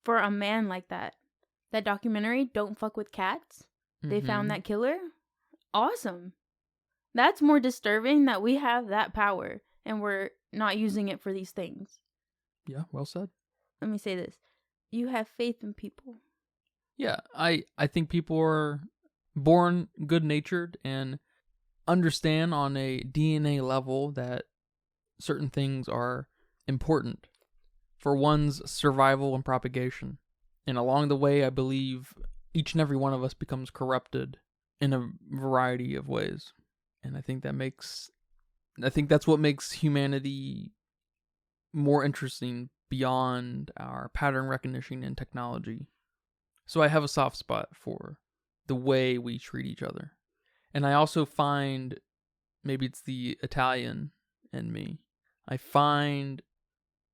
for a man like that? That documentary, Don't Fuck with Cats, they found that killer. Awesome. That's more disturbing that we have that power and we're not using it for these things. Yeah, well said. Let me say this. You have faith in people. Yeah, I think people are born good-natured and understand on a DNA level that certain things are important for one's survival and propagation. And along the way, I believe each and every one of us becomes corrupted in a variety of ways. And I think that's what makes humanity more interesting beyond our pattern recognition and technology. So I have a soft spot for the way we treat each other. And I also find, maybe it's the Italian in me, I find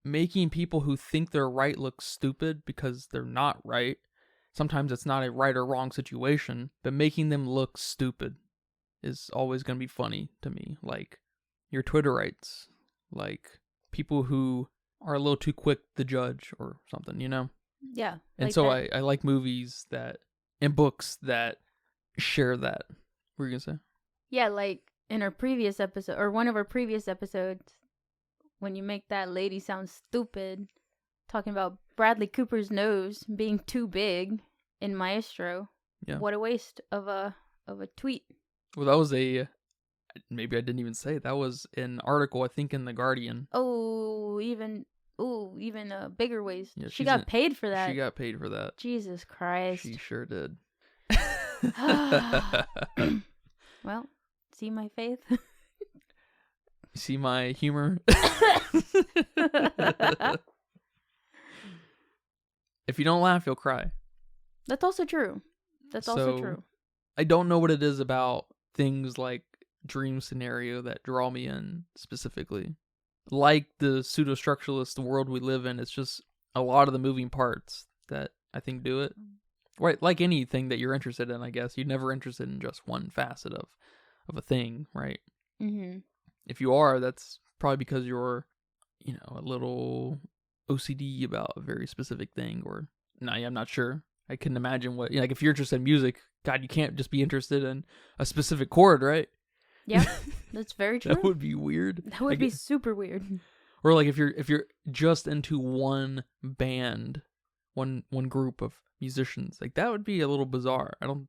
making people who think they're right look stupid because they're not right. Sometimes it's not a right or wrong situation, but making them look stupid is always going to be funny to me. Like your Twitterites, like people who are a little too quick to judge or something, Yeah. And like so that. I like movies and books that share that. What were you going to say? Yeah, like in our previous episode, or one of our previous episodes, when you make that lady sound stupid, talking about Bradley Cooper's nose being too big in Maestro. Yeah. What a waste of a tweet. Well, that was maybe I didn't even say it. That was an article, I think, in The Guardian. Oh, even a bigger waste. Yeah, she got paid for that. She got paid for that. Jesus Christ. She sure did. Well, see my faith? See my humor? If you don't laugh, you'll cry. That's also true. I don't know what it is about things like dream scenario that draw me in specifically. Like the pseudo-structuralist world we live in, it's just a lot of the moving parts that I think do it. Right, like anything that you're interested in, I guess. You're never interested in just one facet of a thing, right? Mm-hmm. If you are, that's probably because you're, a little OCD about a very specific thing, or I'm not sure. I couldn't imagine what, like if you're interested in music, God, you can't just be interested in a specific chord, right? Yeah, that's very true. That would be weird. That would be super weird. Or like if you're just into one band, one group of musicians, like that would be a little bizarre. I don't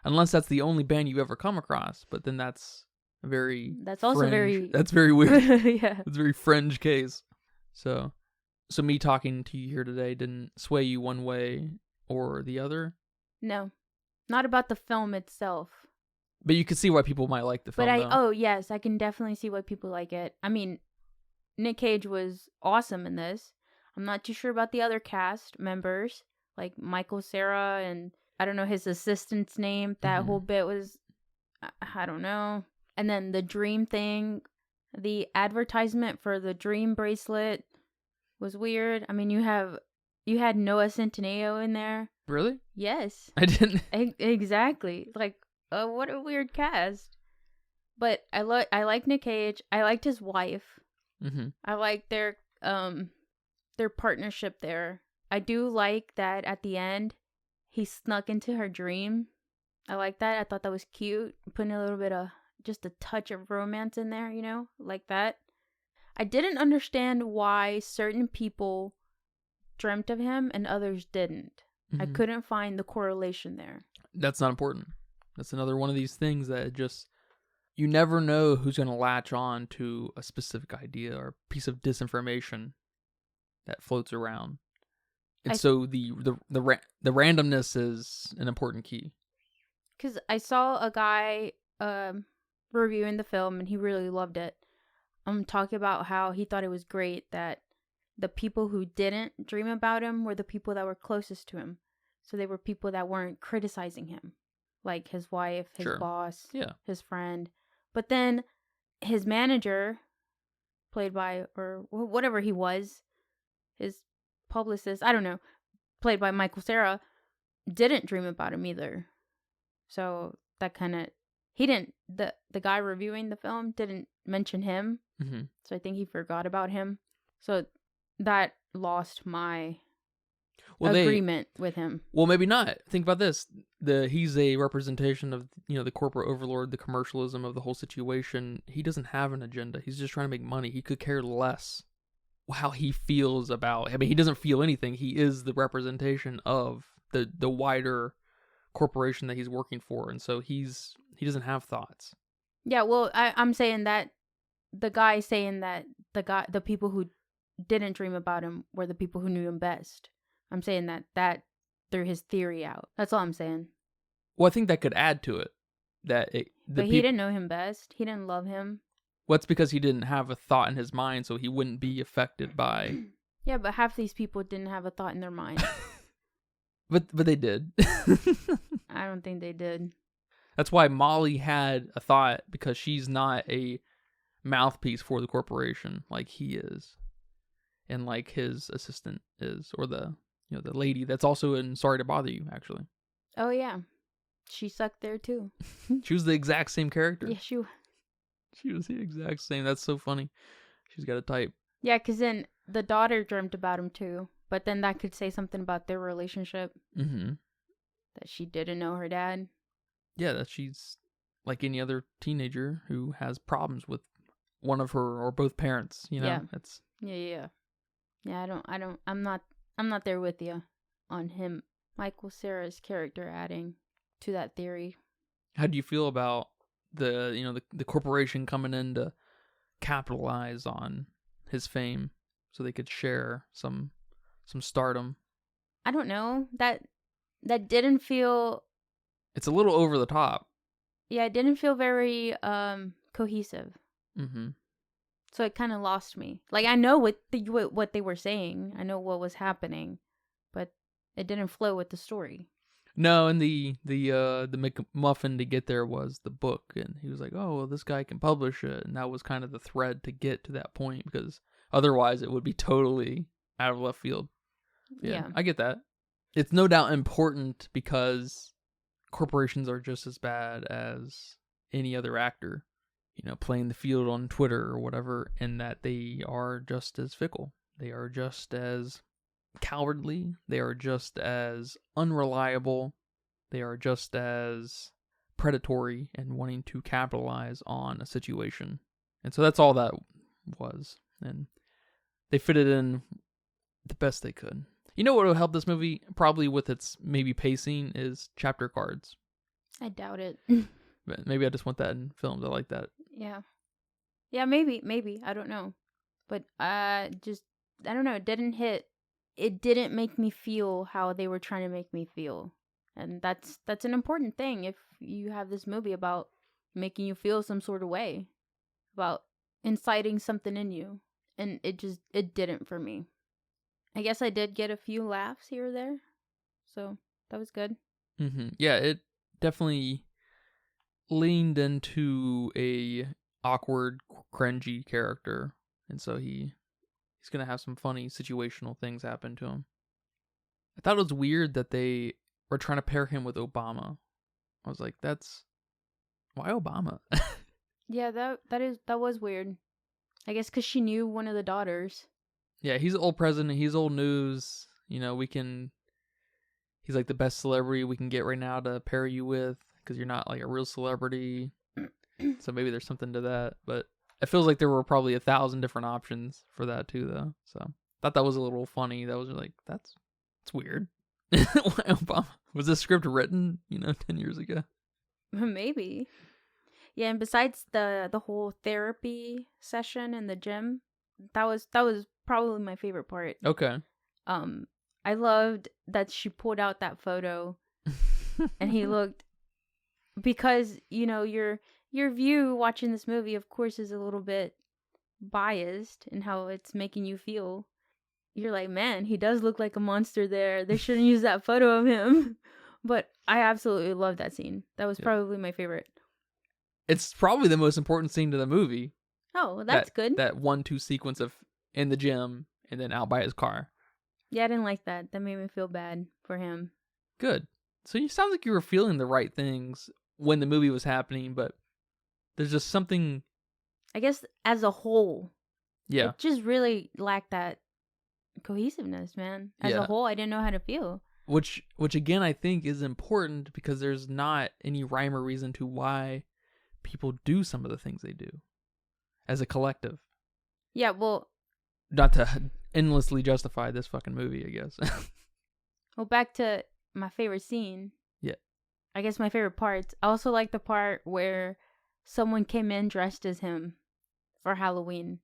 unless that's the only band you ever come across. But then that's also fringe. very That's very weird. yeah. It's a very fringe case. So me talking to you here today didn't sway you one way or the other? No, not about the film itself. But you could see why people might like the film, though. Yes, I can definitely see why people like it. I mean, Nick Cage was awesome in this. I'm not too sure about the other cast members, like Michael Cera and I don't know his assistant's name. That whole bit was, I don't know. And then the dream thing, the advertisement for the dream bracelet was weird. I mean, you had Noah Centineo in there. Really? Yes. I didn't. Exactly. Like, what a weird cast. But I like Nick Cage. I liked his wife. Mm-hmm. I like their partnership there. I do like that at the end, he snuck into her dream. I like that. I thought that was cute. Putting a little bit of, just a touch of romance in there, like that. I didn't understand why certain people dreamt of him and others didn't. Mm-hmm. I couldn't find the correlation there. That's not important. That's another one of these things that just, you never know who's going to latch on to a specific idea or piece of disinformation that floats around. And so the randomness is an important key. Because I saw a guy reviewing the film and he really loved it. Talking about how he thought it was great that the people who didn't dream about him were the people that were closest to him. So they were people that weren't criticizing him. Like his wife, his boss, his friend. But then his manager, played by, or whatever he was, his publicist, I don't know, played by Michael Cera, didn't dream about him either. So that kind of, he didn't, the guy reviewing the film didn't mention him. Mm-hmm. So I think he forgot about him. So that lost my agreement with him. Well, maybe not. Think about this. He's a representation of, the corporate overlord, the commercialism of the whole situation. He doesn't have an agenda. He's just trying to make money. He could care less how he feels about, I mean, he doesn't feel anything. He is the representation of the wider corporation that he's working for. And so he doesn't have thoughts. Yeah, well, I'm saying that the guy saying that the people who didn't dream about him were the people who knew him best. I'm saying that threw his theory out. That's all I'm saying. Well, I think that could add to it. But he didn't know him best. He didn't love him. Well, it's because he didn't have a thought in his mind, so he wouldn't be affected by... Yeah, but half these people didn't have a thought in their mind. But they did. I don't think they did. That's why Molly had a thought, because she's not a mouthpiece for the corporation like he is. And like his assistant is, or the lady that's also in Sorry to Bother You, actually. Oh, yeah. She sucked there, too. She was the exact same character. Yeah, she was the exact same. That's so funny. She's got a type. Yeah, because then the daughter dreamt about him, too. But then that could say something about their relationship. Mm-hmm. That she didn't know her dad. Yeah, that she's like any other teenager who has problems with one of her or both parents, Yeah. That's... Yeah. Yeah, I'm not there with you on him, Michael Cera's character adding to that theory. How do you feel about the corporation coming in to capitalize on his fame so they could share some stardom? I don't know. That didn't feel... It's a little over the top. Yeah, it didn't feel very cohesive. Mm-hmm. So it kind of lost me. Like, I know what they were saying. I know what was happening, but it didn't flow with the story. No, and the McMuffin to get there was the book, and he was like, "Oh, well, this guy can publish it," and that was kind of the thread to get to that point, because otherwise it would be totally out of left field. Yeah. I get that. It's no doubt important because corporations are just as bad as any other actor, playing the field on Twitter or whatever, and that they are just as fickle. They are just as cowardly. They are just as unreliable. They are just as predatory and wanting to capitalize on a situation. And so that's all that was. And they fit it in the best they could. You know what will help this movie? Probably with its maybe pacing is chapter cards. I doubt it. But maybe I just want that in films. I like that. Yeah. Yeah, maybe. I don't know. But I don't know, it didn't hit. It didn't make me feel how they were trying to make me feel. And that's an important thing if you have this movie about making you feel some sort of way, about inciting something in you. And it didn't for me. I guess I did get a few laughs here or there. So, that was good. Yeah, it definitely leaned into a awkward, cringy character. And so he's going to have some funny situational things happen to him. I thought it was weird that they were trying to pair him with Obama. I was like, why Obama? Yeah, that was weird. I guess because she knew one of the daughters. Yeah, he's the old president. He's old news. You know, he's like the best celebrity we can get right now to pair you with because you're not like a real celebrity. So maybe there's something to that. But it feels like there were probably 1,000 different options for that too, though. So I thought that was a little funny. That was like, that's weird. Why Obama? Was this script written, 10 years ago? Maybe. Yeah, and besides the whole therapy session in the gym, that was probably my favorite part. Okay. I loved that she pulled out that photo and he looked, because your view watching this movie of course is a little bit biased in how it's making you feel. You're like, man, he does look like a monster there. They shouldn't use that photo of him. But I absolutely love that scene. That was probably my favorite. It's probably the most important scene to the movie. Oh, well, that's good. That 1-2 sequence of in the gym and then out by his car. Yeah, I didn't like that. That made me feel bad for him. Good. So you sound like you were feeling the right things when the movie was happening, but there's just something. I guess as a whole. Yeah. It just really lacked that cohesiveness, man. As a whole, I didn't know how to feel. Which again, I think is important because there's not any rhyme or reason to why people do some of the things they do as a collective. Yeah, well, not to endlessly justify this fucking movie, I guess. Well, back to my favorite scene. Yeah. I guess my favorite parts. I also like the part where someone came in dressed as him for Halloween.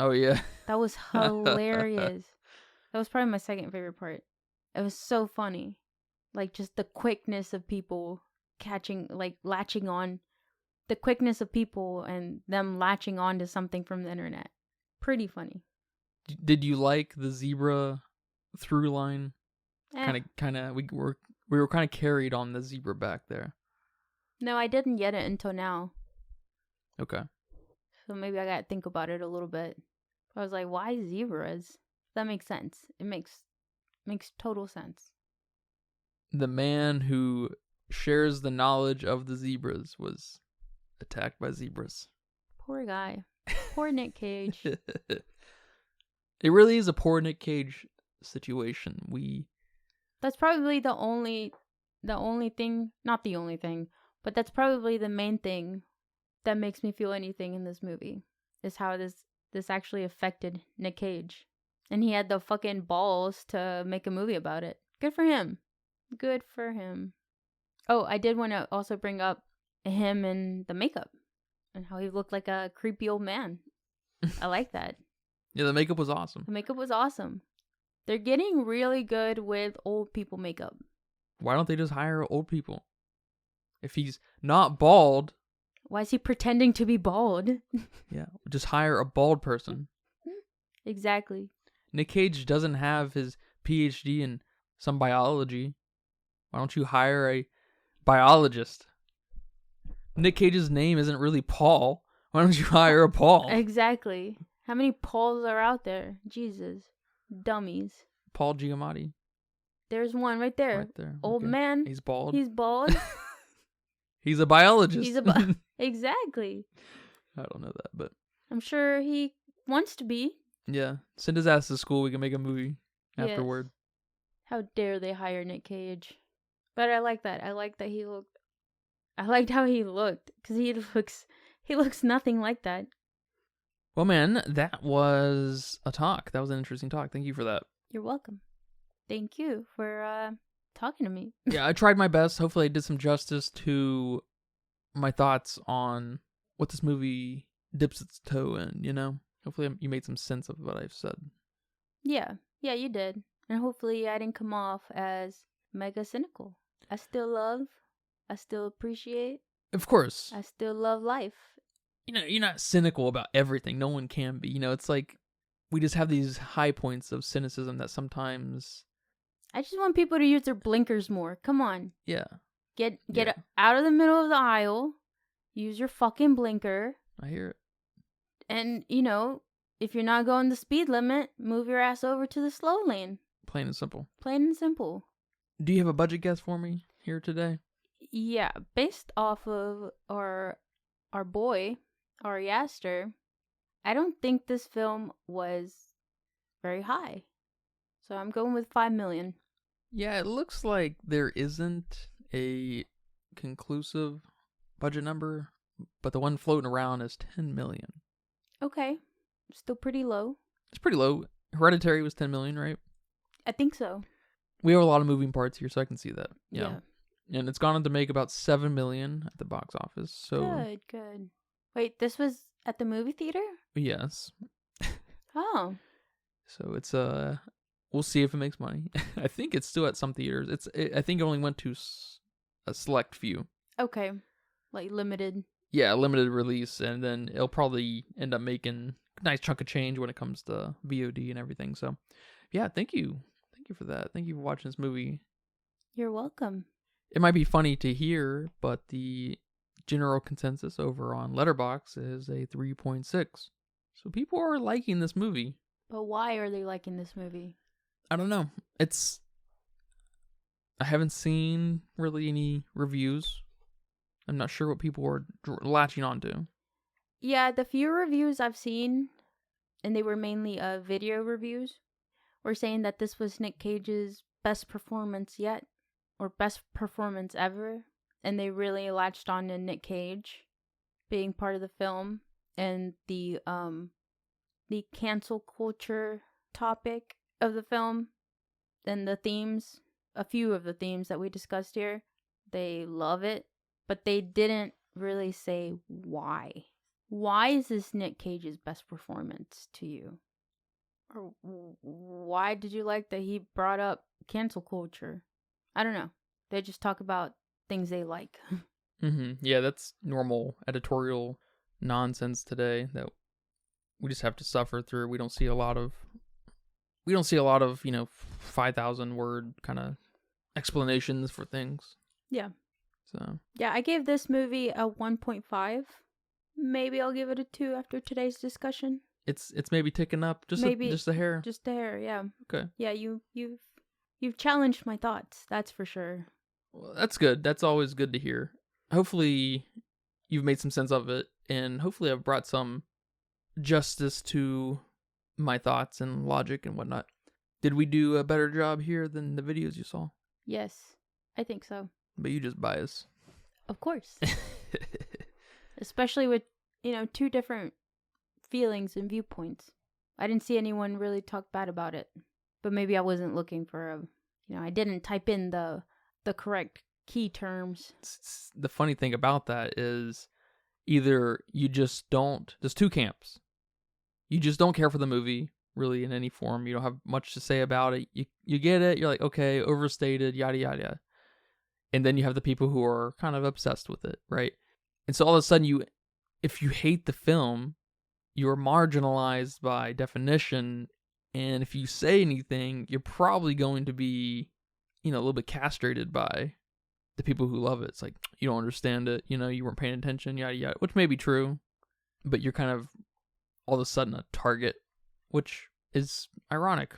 Oh, yeah. That was hilarious. That was probably my second favorite part. It was so funny. Like, just the quickness of people latching on. The quickness of people and them latching on to something from the internet. Pretty funny. Did you like the zebra through line? Kind of. We were kind of carried on the zebra back there. No, I didn't get it until now. Okay. So maybe I gotta think about it a little bit. I was like, why zebras? That makes sense. It makes total sense. The man who shares the knowledge of the zebras was attacked by zebras. Poor guy. Poor Nick Cage. It really is a poor Nick Cage situation. That's probably the only thing, not the only thing, but that's probably the main thing that makes me feel anything in this movie, is how this actually affected Nick Cage. And he had the fucking balls to make a movie about it. Good for him. Good for him. Oh, I did want to also bring up him and the makeup and how he looked like a creepy old man. I like that. Yeah, the makeup was awesome. The makeup was awesome. They're getting really good with old people makeup. Why don't they just hire old people? If he's not bald... Why is he pretending to be bald? Yeah, just hire a bald person. Exactly. Nick Cage doesn't have his PhD in some biology. Why don't you hire a biologist? Nick Cage's name isn't really Paul. Why don't you hire a Paul? Exactly. How many Pauls are out there? Jesus. Dummies. Paul Giamatti. There's one right there. Right there. Old Okay. man. He's bald. He's bald. He's a biologist. Exactly. I don't know that, but I'm sure he wants to be. yeah. Send his ass to school. We can make a movie afterward. Yes. How dare they hire Nick Cage? But I like that. I liked how he looked, because he looks nothing like that. Well, man, that was a talk. That was an interesting talk. Thank you for that. You're welcome. Thank you for talking to me. Yeah, I tried my best. Hopefully I did some justice to my thoughts on what this movie dips its toe in, you know? Hopefully you made some sense of what I've said. Yeah, you did. And hopefully I didn't come off as mega cynical. I still love, I still appreciate, Of course. I still love life. You know, you're not cynical about everything. No one can be. You know, it's like we just have these high points of cynicism that sometimes... I just want people to use their blinkers more. Come on. Yeah. Get Yeah. out of the middle of the aisle. Use your fucking blinker. I hear it. And, you know, if you're not going the speed limit, move your ass over to the slow lane. Plain and simple. Plain and simple. Do you have a budget guess for me here today? Yeah, based off of our boy, Ari Aster, I don't think this film was very high. So I'm going with 5 million. Yeah, it looks like there isn't a conclusive budget number, but the one floating around is 10 million. Okay. Still pretty low. It's pretty low. Hereditary was 10 million, right? I think so. We have a lot of moving parts here, so I can see that. Yeah. And it's gone on to make about 7 million at the box office. So Good. Wait, this was at the movie theater? yes. Oh. So it's we'll see if it makes money. I think it's still at some theaters. I think it only went to a select few. Okay. Like limited. Yeah, limited release, and then it'll probably end up making a nice chunk of change when it comes to VOD and everything. So, yeah, thank you for that. Thank you for watching this movie. You're welcome. It might be funny to hear, but the general consensus over on Letterboxd is a 3.6. So people are liking this movie. But why are they liking this movie? I don't know. I haven't seen really any reviews. I'm not sure what people are latching onto. Yeah, the few reviews I've seen, and they were mainly video reviews, were saying that this was Nick Cage's best performance yet, or best performance ever, and they really latched on to Nick Cage being part of the film, and the cancel culture topic of the film, and the themes, a few of the themes that we discussed here. They love it, but they didn't really say why. Why is this Nick Cage's best performance to you? Or why did you like that he brought up cancel culture? I don't know. They just talk about things they like. Yeah, that's normal editorial nonsense today that we just have to suffer through. We don't see a lot of, 5,000 word kind of explanations for things. Yeah. So. Yeah, I gave this movie a 1.5. Maybe I'll give it a 2 after today's discussion. It's maybe ticking up just a hair. Just a hair, yeah. Okay. Yeah, you've challenged my thoughts, that's for sure. Well, that's good. That's always good to hear. Hopefully you've made some sense of it, and hopefully I've brought some justice to my thoughts and logic and whatnot. Did we do a better job here than the videos you saw? Yes, I think so. But you just bias. Of course. Especially with, 2 different feelings and viewpoints. I didn't see anyone really talk bad about it. But maybe I wasn't looking for I didn't type in the correct key terms. The funny thing about that is either you just don't, there's 2 camps. You just don't care for the movie, really, in any form. You don't have much to say about it. You get it, you're like, okay, overstated, yada, yada, yada. And then you have the people who are kind of obsessed with it, right? And so all of a sudden, if you hate the film, you're marginalized by definition. And if you say anything, you're probably going to be, a little bit castrated by the people who love it. It's like, you don't understand it, you weren't paying attention, yada, yada, which may be true. But you're kind of all of a sudden a target, which is ironic.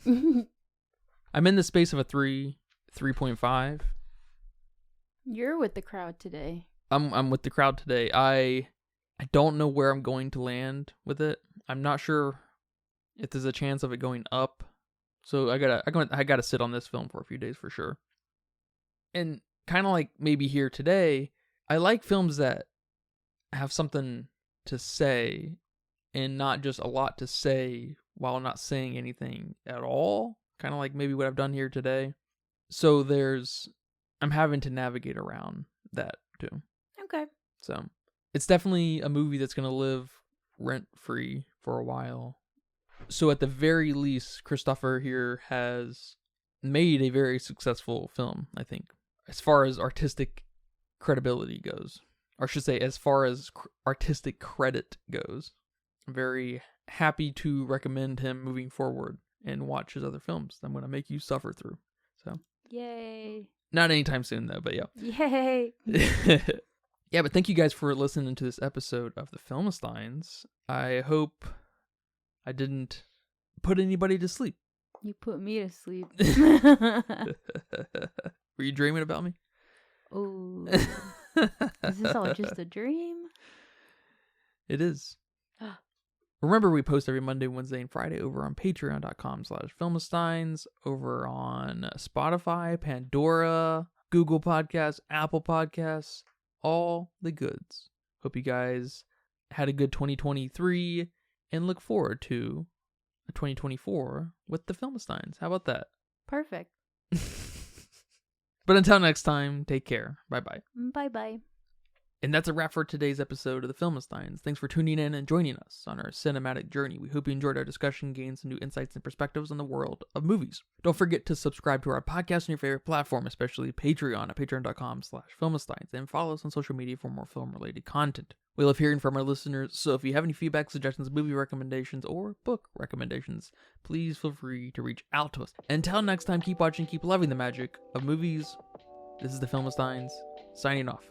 I'm in the space of a 3.5. You're with the crowd today. I'm with the crowd today. I don't know where I'm going to land with it. I'm not sure if there's a chance of it going up. So I gotta sit on this film for a few days for sure. And kind of like maybe here today, I like films that have something to say and not just a lot to say while not saying anything at all. Kind of like maybe what I've done here today. So I'm having to navigate around that too. Okay. So it's definitely a movie that's going to live rent-free for a while. So at the very least, Kristoffer here has made a very successful film, I think, as far as artistic credibility goes. Or I should say, as far as artistic credit goes. I'm very happy to recommend him moving forward and watch his other films that I'm going to make you suffer through. So, yay. Not anytime soon, though, but yeah. Yay. Yeah, but thank you guys for listening to this episode of the Filmsteins. I hope I didn't put anybody to sleep. You put me to sleep. Were you dreaming about me? Oh. Is this all just a dream? It is. Remember, we post every Monday, Wednesday, and Friday over on patreon.com/Filmsteins, over on Spotify, Pandora, Google Podcasts, Apple Podcasts, all the goods. Hope you guys had a good 2023 and look forward to a 2024 with the Filmsteins. How about that? Perfect. But until next time, take care. Bye-bye. Bye-bye. And that's a wrap for today's episode of the Filmsteins. Thanks for tuning in and joining us on our cinematic journey. We hope you enjoyed our discussion, gained some new insights and perspectives on the world of movies. Don't forget to subscribe to our podcast on your favorite platform, especially Patreon at patreon.com/Filmsteins, and follow us on social media for more film-related content. We love hearing from our listeners, so if you have any feedback, suggestions, movie recommendations, or book recommendations, please feel free to reach out to us. Until next time, keep watching, keep loving the magic of movies. This is the Filmsteins, signing off.